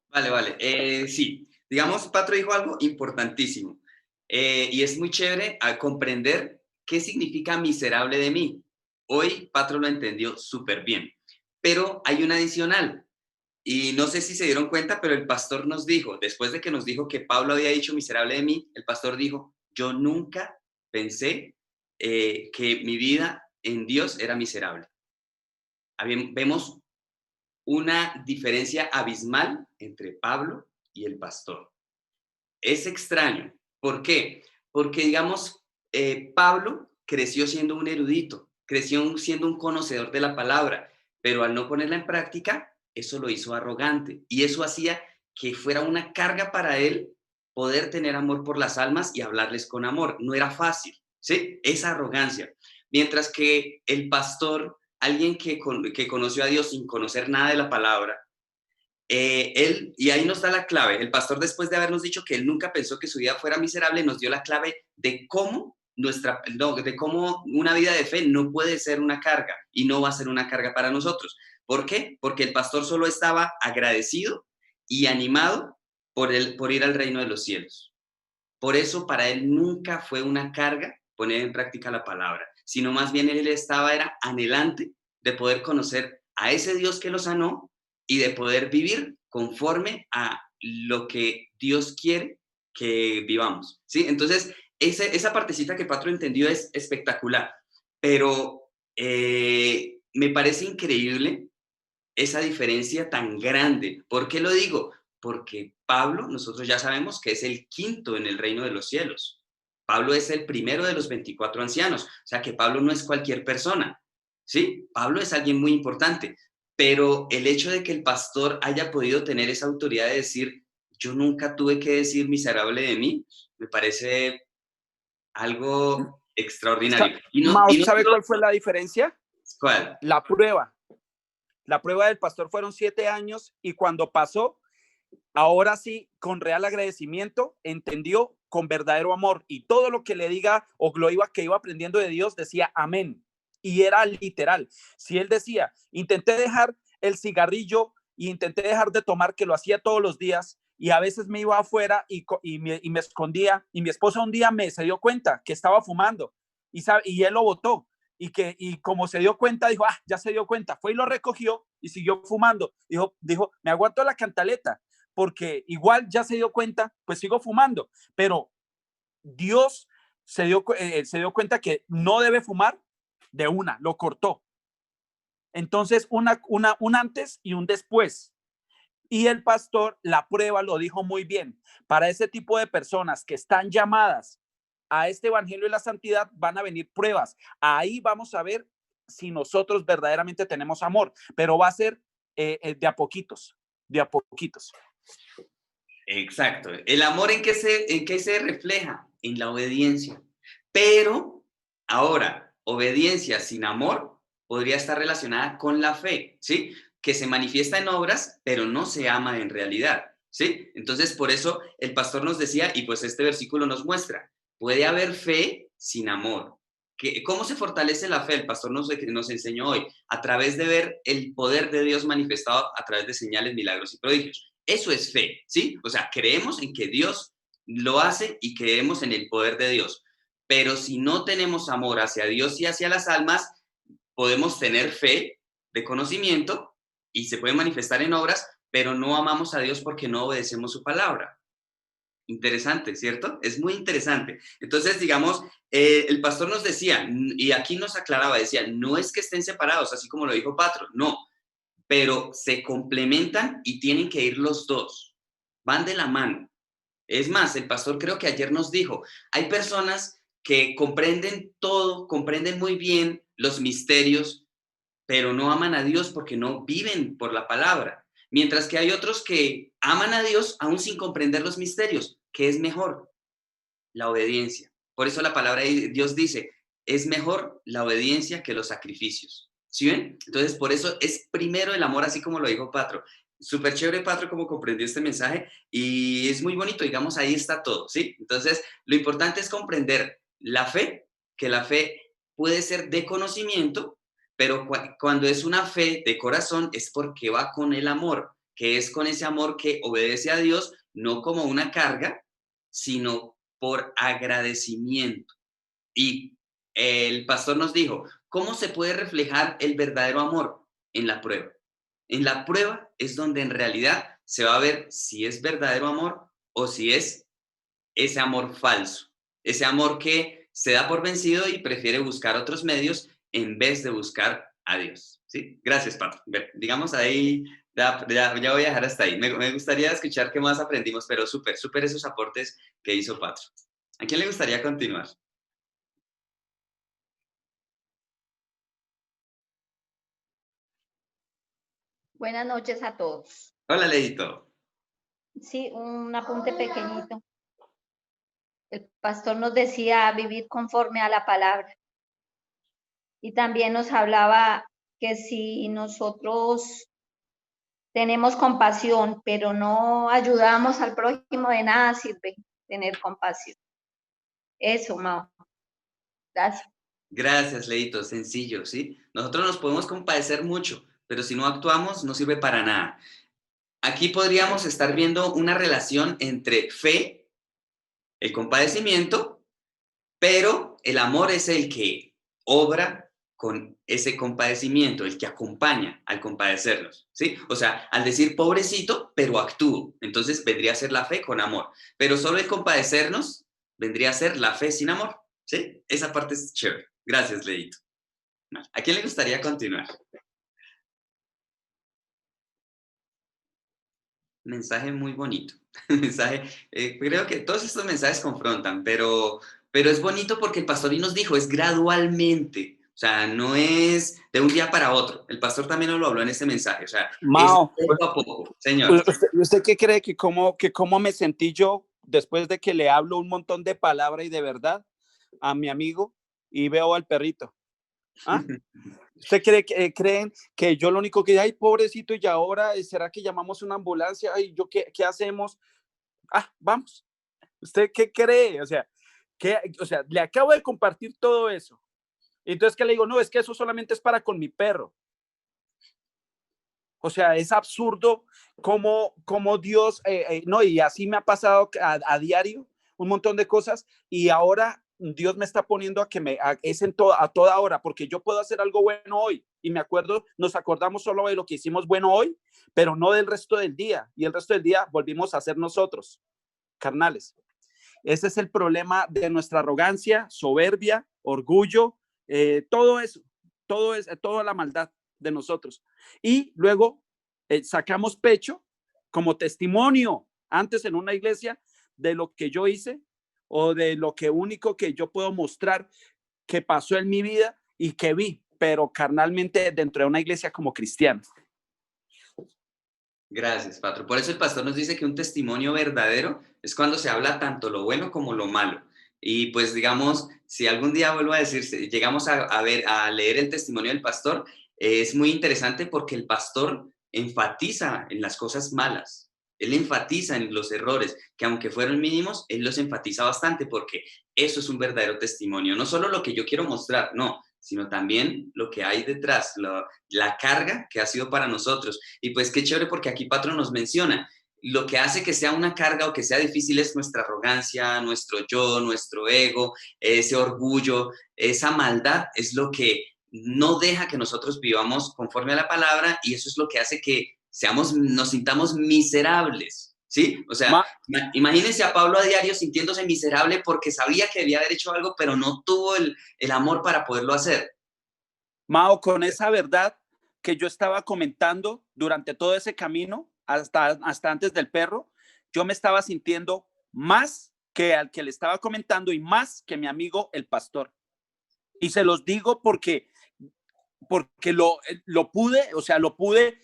Vale. Sí, digamos, Patro dijo algo importantísimo, y es muy chévere a comprender qué significa miserable de mí. Hoy Patro lo entendió súper bien. pero hay un adicional. Y no sé si se dieron cuenta, pero el pastor nos dijo, después de que nos dijo que Pablo había dicho miserable de mí, el pastor dijo, yo nunca pensé que mi vida en Dios era miserable. Vemos una diferencia abismal entre Pablo y el pastor. Es extraño. ¿Por qué? Porque, digamos, Pablo creció siendo un erudito, creció siendo un conocedor de la palabra, pero al no ponerla en práctica, eso lo hizo arrogante y eso hacía que fuera una carga para él poder tener amor por las almas y hablarles con amor. No era fácil, ¿sí? Esa arrogancia. Mientras que el pastor, alguien que conoció a Dios sin conocer nada de la palabra, y ahí nos da la clave. El pastor, después de habernos dicho que él nunca pensó que su vida fuera miserable, nos dio la clave de cómo de cómo una vida de fe no puede ser una carga y no va a ser una carga para nosotros. ¿Por qué? Porque el pastor solo estaba agradecido y animado por ir al reino de los cielos. Por eso para él nunca fue una carga poner en práctica la palabra, sino más bien él era anhelante de poder conocer a ese Dios que lo sanó y de poder vivir conforme a lo que Dios quiere que vivamos, ¿sí? Entonces, esa partecita que Patro entendió es espectacular, pero me parece increíble esa diferencia tan grande. ¿Por qué lo digo? Porque Pablo, nosotros ya sabemos que es el quinto en el reino de los cielos. Pablo es el primero de los 24 ancianos, o sea que Pablo no es cualquier persona, ¿sí? Pablo es alguien muy importante, pero el hecho de que el pastor haya podido tener esa autoridad de decir, yo nunca tuve que decir miserable de mí, me parece algo extraordinario. Mao, Y no ¿sabe solo, cuál fue la diferencia? ¿cuál? La prueba. La prueba del pastor fueron 7 años y cuando pasó, ahora sí, con real agradecimiento, entendió con verdadero amor y todo lo que le diga o que iba aprendiendo de Dios decía amén. Y era literal. Si él decía, intenté dejar el cigarrillo y intenté dejar de tomar, que lo hacía todos los días, y a veces me iba afuera y me escondía, y mi esposa un día se dio cuenta que estaba fumando y él lo botó. Y como se dio cuenta, dijo, ya se dio cuenta, fue y lo recogió y siguió fumando. Dijo, me aguanto la cantaleta, porque igual ya se dio cuenta, pues sigo fumando, pero Dios se dio cuenta que no debe fumar de una, lo cortó. Entonces, un antes y un después. Y el pastor, la prueba lo dijo muy bien. Para ese tipo de personas que están llamadas a este evangelio de la santidad, van a venir pruebas. Ahí vamos a ver si nosotros verdaderamente tenemos amor, pero va a ser de a poquitos, de a poquitos. Exacto. El amor en qué se refleja? En la obediencia. Pero ahora, obediencia sin amor podría estar relacionada con la fe, ¿sí? Que se manifiesta en obras, pero no se ama en realidad, ¿sí? Entonces, por eso el pastor nos decía, y pues este versículo nos muestra, puede haber fe sin amor. ¿Cómo se fortalece la fe? El pastor nos enseñó hoy, a través de ver el poder de Dios manifestado a través de señales, milagros y prodigios. Eso es fe, ¿sí? O sea, creemos en que Dios lo hace y creemos en el poder de Dios. Pero si no tenemos amor hacia Dios y hacia las almas, podemos tener fe de conocimiento y se puede manifestar en obras, pero no amamos a Dios porque no obedecemos su palabra. Interesante, ¿cierto? Es muy interesante. Entonces, digamos, el pastor nos decía, y aquí nos aclaraba, decía, no es que estén separados, así como lo dijo Patro, no, pero se complementan y tienen que ir los dos, van de la mano. Es más, el pastor creo que ayer nos dijo, hay personas que comprenden todo, comprenden muy bien los misterios, pero no aman a Dios porque no viven por la palabra. Mientras que hay otros que aman a Dios aún sin comprender los misterios. ¿Qué es mejor? La obediencia. Por eso la palabra de Dios dice, es mejor la obediencia que los sacrificios. ¿Sí ven? Entonces, por eso es primero el amor, así como lo dijo Patro. Súper chévere, Patro, como comprendió este mensaje y es muy bonito, digamos, ahí está todo, ¿sí? Entonces, lo importante es comprender la fe, que la fe puede ser de conocimiento, pero cuando es una fe de corazón es porque va con el amor, que es con ese amor que obedece a Dios, no como una carga, sino por agradecimiento. Y el pastor nos dijo, ¿cómo se puede reflejar el verdadero amor? en la prueba. En la prueba es donde en realidad se va a ver si es verdadero amor o si es ese amor falso, ese amor que se da por vencido y prefiere buscar otros medios en vez de buscar a Dios. ¿Sí? Gracias, Pato. Digamos ahí, ya voy a dejar hasta ahí. Me gustaría escuchar qué más aprendimos, pero súper esos aportes que hizo Pato. ¿A quién le gustaría continuar? Buenas noches a todos. Hola, Leito. Sí, un apunte pequeñito. El pastor nos decía vivir conforme a la palabra. Y también nos hablaba que si nosotros tenemos compasión, pero no ayudamos al prójimo, de nada sirve tener compasión. Eso, Mao. Gracias. Gracias, Leito. Sencillo, ¿sí? Nosotros nos podemos compadecer mucho, pero si no actuamos, no sirve para nada. Aquí podríamos estar viendo una relación entre fe, el compadecimiento, pero el amor es el que obra con ese compadecimiento, el que acompaña al compadecernos, ¿sí? O sea, al decir pobrecito, pero actúo. Entonces vendría a ser la fe con amor. Pero solo el compadecernos vendría a ser la fe sin amor, ¿sí? Esa parte es chévere. Gracias, Leito. ¿A quién le gustaría continuar? Mensaje muy bonito. Mensaje, creo que todos estos mensajes confrontan, pero es bonito porque el pastor y nos dijo, es gradualmente, o sea, no es de un día para otro. El pastor también nos lo habló en este mensaje, o sea, Mao, es poco a poco, señor. ¿usted qué cree que cómo me sentí yo después de que le hablo un montón de palabra y de verdad a mi amigo y veo al perrito? ¿Ah? ¿Usted creen que yo lo único que, ay, pobrecito, y ahora será que llamamos una ambulancia? Ay, ¿yo qué hacemos? Ah, vamos. ¿Usted qué cree? O sea, le acabo de compartir todo eso. Entonces, ¿qué le digo? No, es que eso solamente es para con mi perro. O sea, es absurdo cómo Dios, no, y así me ha pasado a diario un montón de cosas y ahora Dios me está poniendo es a toda hora, porque yo puedo hacer algo bueno hoy y nos acordamos solo de lo que hicimos bueno hoy, pero no del resto del día, y el resto del día volvimos a ser nosotros, carnales. Ese es el problema de nuestra arrogancia, soberbia, orgullo, todo eso, toda la maldad de nosotros. Y luego sacamos pecho como testimonio antes en una iglesia de lo que yo hice o de lo que único que yo puedo mostrar que pasó en mi vida y que vi, pero carnalmente dentro de una iglesia como cristiano. Gracias, Patro. Por eso el pastor nos dice que un testimonio verdadero es cuando se habla tanto lo bueno como lo malo. Y pues digamos, si algún día vuelvo a decir, llegamos a leer el testimonio del pastor, es muy interesante porque el pastor enfatiza en las cosas malas. Él enfatiza en los errores, que aunque fueron mínimos, él los enfatiza bastante porque eso es un verdadero testimonio. No solo lo que yo quiero mostrar, no, sino también lo que hay detrás, la carga que ha sido para nosotros. Y pues qué chévere porque aquí Patro nos menciona, lo que hace que sea una carga o que sea difícil es nuestra arrogancia, nuestro yo, nuestro ego, ese orgullo, esa maldad es lo que no deja que nosotros vivamos conforme a la palabra y eso es lo que hace que nos sintamos miserables, ¿sí? O sea, imagínense a Pablo a diario sintiéndose miserable porque sabía que debía haber hecho algo, pero no tuvo el amor para poderlo hacer. Mao, con esa verdad que yo estaba comentando durante todo ese camino, hasta antes del perro, yo me estaba sintiendo más que al que le estaba comentando y más que mi amigo el pastor. Y se los digo porque lo pude, o sea, lo pude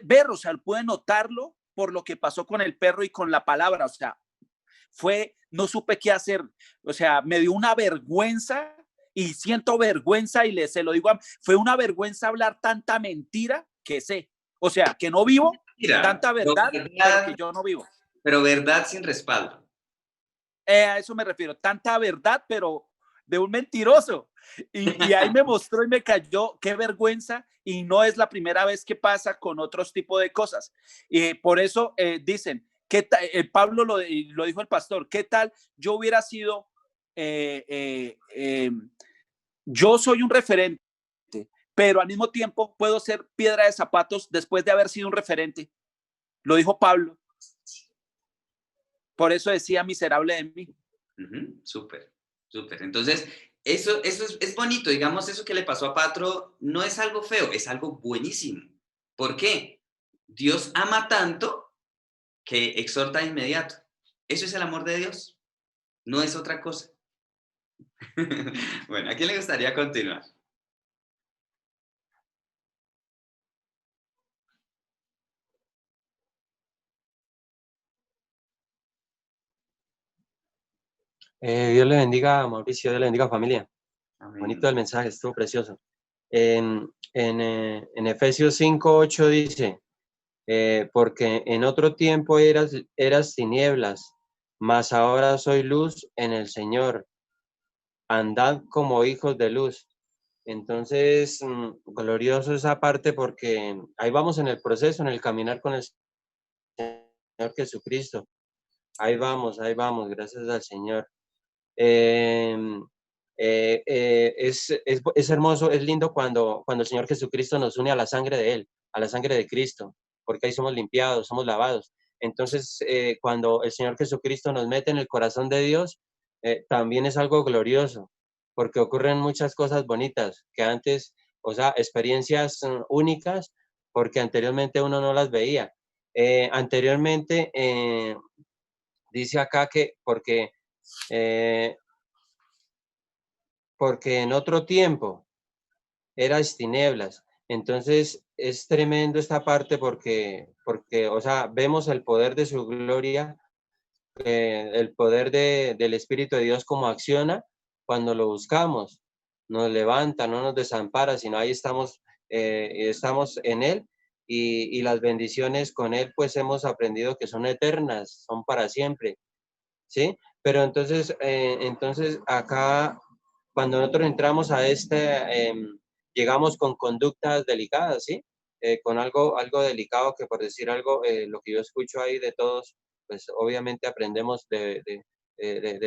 ver, o sea, pude notarlo por lo que pasó con el perro y con la palabra, o sea, no supe qué hacer, o sea, me dio una vergüenza y siento vergüenza y se lo digo, fue una vergüenza hablar tanta mentira que sé, o sea, que no vivo, tanta verdad, pero que yo no vivo. Pero verdad sin respaldo. A eso me refiero, tanta verdad, pero de un mentiroso. Y ahí me mostró y me cayó, qué vergüenza, y no es la primera vez que pasa con otros tipos de cosas. Y por eso dicen, Pablo lo dijo el pastor, ¿qué tal yo hubiera sido, yo soy un referente, pero al mismo tiempo puedo ser piedra de zapatos después de haber sido un referente. Lo dijo Pablo. Por eso decía miserable de mí. Súper, súper. Entonces, eso es bonito. Digamos, eso que le pasó a Patro no es algo feo, es algo buenísimo. ¿Por qué? Dios ama tanto que exhorta de inmediato. Eso es el amor de Dios, no es otra cosa. Bueno, ¿a quién le gustaría continuar? Dios le bendiga, Mauricio, Dios le bendiga, familia. Bonito el Amén. mensaje, estuvo precioso. En Efesios 5:8 dice, porque en otro tiempo eras tinieblas, mas ahora soy luz en el Señor. Andad como hijos de luz. Entonces, glorioso esa parte porque ahí vamos en el proceso, en el caminar con el Señor Jesucristo. Ahí vamos, gracias al Señor. Em, es hermoso, es lindo cuando el Señor Jesucristo nos une a la sangre de Él, a la sangre de Cristo, porque ahí somos limpiados, somos lavados. Entonces, cuando el Señor Jesucristo nos mete en el corazón de Dios, también es algo glorioso, porque ocurren muchas cosas bonitas que antes, o sea, experiencias únicas, porque anteriormente uno no las veía. Anteriormente, dice acá que eh, porque en otro tiempo eras tinieblas. Entonces es tremendo esta parte porque, o sea, vemos el poder de su gloria, el poder del Espíritu de Dios como acciona cuando lo buscamos. Nos levanta, no nos desampara, sino ahí estamos en Él y las bendiciones con Él, pues hemos aprendido que son eternas, son para siempre, ¿sí? Pero entonces acá cuando nosotros entramos a llegamos con conductas delicadas, ¿sí? Con algo delicado que por decir algo, lo que yo escucho ahí de todos, pues obviamente aprendemos de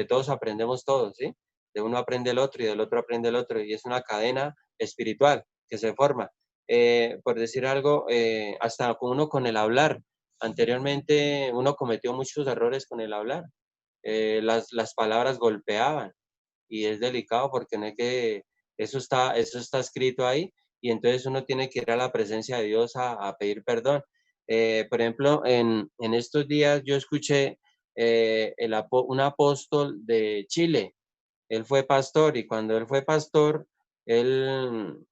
todos aprendemos todos, ¿sí? De uno aprende el otro y del otro aprende el otro y es una cadena espiritual que se forma. Por decir algo, hasta con uno con el hablar. Anteriormente uno cometió muchos errores con el hablar. Las palabras golpeaban y es delicado porque no es que eso está escrito ahí y entonces uno tiene que ir a la presencia de Dios a pedir perdón. Por ejemplo, en estos días yo escuché un apóstol de Chile. Él fue pastor y cuando él fue pastor, él,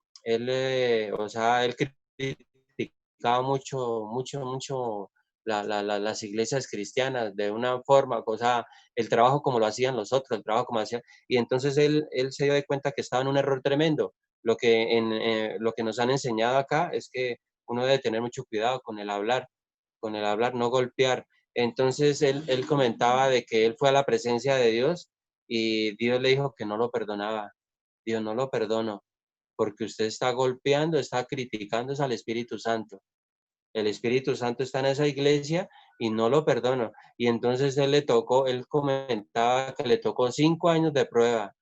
o sea, él criticaba mucho las iglesias cristianas de una forma, o sea, el trabajo como lo hacían los otros, el trabajo como hacían, y entonces él se dio de cuenta que estaba en un error tremendo. Lo que nos han enseñado acá es que uno debe tener mucho cuidado con el hablar, no golpear. Entonces él comentaba de que él fue a la presencia de Dios y Dios le dijo que no lo perdonaba. Dios no lo perdono, porque usted está golpeando, está criticando es al Espíritu Santo. El Espíritu Santo está en esa iglesia y no lo perdono. Y entonces él comentaba que le tocó 5 años de prueba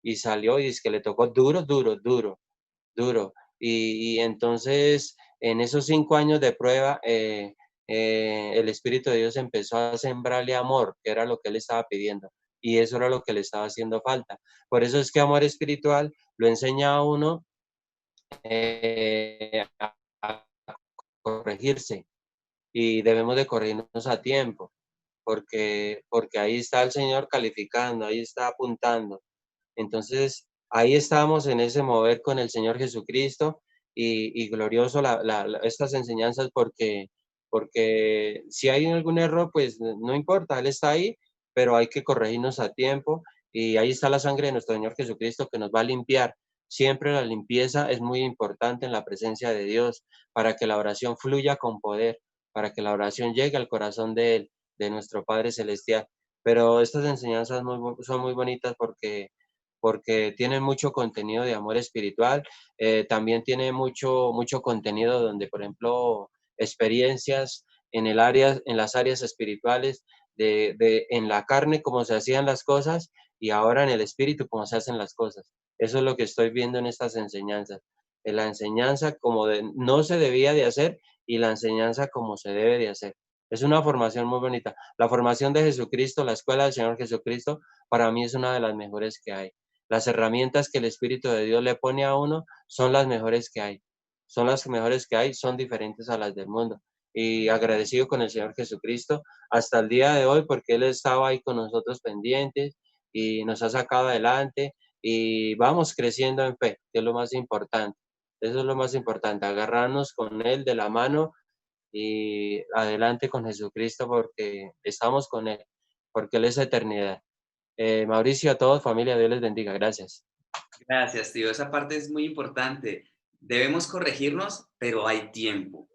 y salió y dice que le tocó duro. Y entonces en esos 5 años de prueba, el Espíritu de Dios empezó a sembrarle amor, que era lo que él estaba pidiendo. Y eso era lo que le estaba haciendo falta. Por eso es que amor espiritual lo enseña a uno a corregirse y debemos de corregirnos a tiempo, porque ahí está el Señor calificando, ahí está apuntando. Entonces, ahí estamos en ese mover con el Señor Jesucristo y glorioso estas enseñanzas porque si hay algún error, pues no importa, Él está ahí, pero hay que corregirnos a tiempo y ahí está la sangre de nuestro Señor Jesucristo que nos va a limpiar. Siempre la limpieza es muy importante en la presencia de Dios para que la oración fluya con poder, para que la oración llegue al corazón de Él, de nuestro Padre Celestial. Pero estas enseñanzas son muy bonitas porque tienen mucho contenido de amor espiritual, también tiene mucho contenido donde, por ejemplo, experiencias en las áreas espirituales, en la carne cómo se hacían las cosas y ahora en el espíritu cómo se hacen las cosas. Eso es lo que estoy viendo en estas enseñanzas. la enseñanza como no se debía de hacer y la enseñanza como se debe de hacer. Es una formación muy bonita. La formación de Jesucristo, la escuela del Señor Jesucristo, para mí es una de las mejores que hay. Las herramientas que el Espíritu de Dios le pone a uno son las mejores que hay. Son las mejores que hay, son diferentes a las del mundo. Y agradecido con el Señor Jesucristo hasta el día de hoy porque Él estaba ahí con nosotros pendientes y nos ha sacado adelante y vamos creciendo en fe, que es lo más importante. Eso es lo más importante, agarrarnos con Él de la mano y adelante con Jesucristo porque estamos con Él, porque Él es eternidad. Mauricio, a todos, familia, Dios les bendiga. Gracias. Gracias, tío. Esa parte es muy importante. Debemos corregirnos, pero hay tiempo.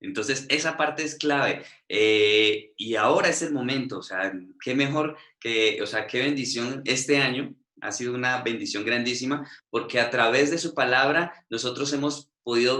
Entonces, esa parte es clave. Y ahora es el momento. O sea, qué mejor que, o sea, qué bendición este año. Ha sido una bendición grandísima porque a través de su palabra nosotros hemos podido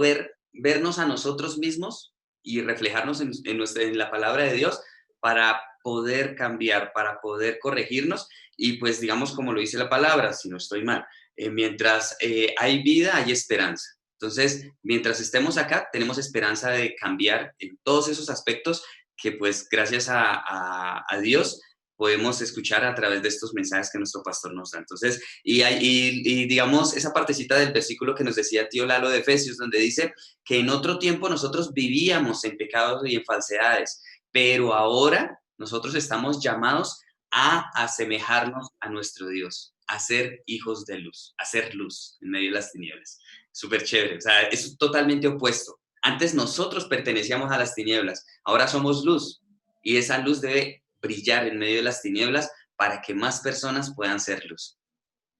vernos a nosotros mismos y reflejarnos en la palabra de Dios para poder cambiar, para poder corregirnos y pues digamos como lo dice la palabra, si no estoy mal, mientras hay vida hay esperanza. Entonces, mientras estemos acá, tenemos esperanza de cambiar en todos esos aspectos que pues gracias a Dios podemos escuchar a través de estos mensajes que nuestro pastor nos da. Entonces, y digamos, esa partecita del versículo que nos decía tío Lalo de Efesios, donde dice que en otro tiempo nosotros vivíamos en pecados y en falsedades, pero ahora nosotros estamos llamados a asemejarnos a nuestro Dios, a ser hijos de luz, a ser luz en medio de las tinieblas. Súper chévere, o sea, es totalmente opuesto. Antes nosotros pertenecíamos a las tinieblas, ahora somos luz y esa luz debe brillar en medio de las tinieblas para que más personas puedan ser luz.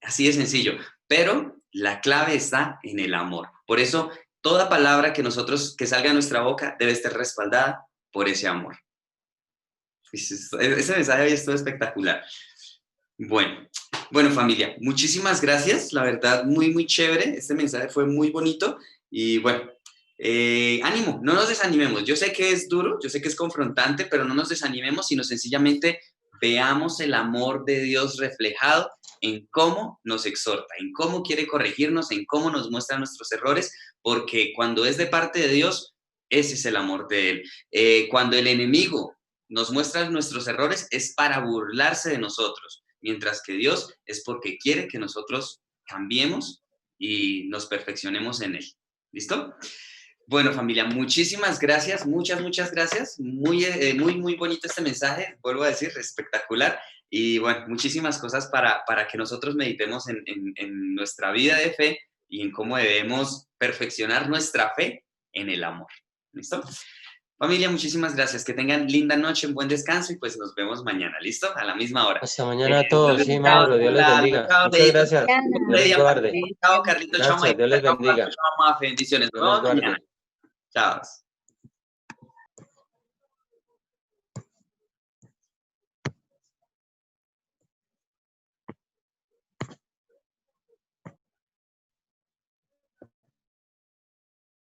Así de sencillo, pero la clave está en el amor. Por eso, toda palabra que salga de nuestra boca debe estar respaldada por ese amor. Ese mensaje hoy estuvo espectacular. Bueno, familia, muchísimas gracias. La verdad, muy, muy chévere. Este mensaje fue muy bonito. Y bueno, ánimo, no nos desanimemos. Yo sé que es duro, yo sé que es confrontante, pero no nos desanimemos, sino sencillamente veamos el amor de Dios reflejado en cómo nos exhorta, en cómo quiere corregirnos, en cómo nos muestra nuestros errores, porque cuando es de parte de Dios, ese es el amor de Él. Cuando el enemigo nos muestra nuestros errores, es para burlarse de nosotros, mientras que Dios es porque quiere que nosotros cambiemos y nos perfeccionemos en Él. ¿Listo? Bueno, familia, muchísimas gracias, muchas gracias. Muy bonito este mensaje, vuelvo a decir, espectacular. Y bueno, muchísimas cosas para que nosotros meditemos en nuestra vida de fe y en cómo debemos perfeccionar nuestra fe en el amor. ¿Listo? Familia, muchísimas gracias. Que tengan linda noche, un buen descanso y pues nos vemos mañana. ¿Listo? A la misma hora. Hasta mañana a todos. Sí, Mauro, Dios les bendiga. Chao, Muchas gracias. Dios les guarde. Chao, Carlitos. Chao, Gracias, Dios les bendiga. Chao, Mafe. Bendiciones. Dios Nos les vemos mañana. guarde. Chao.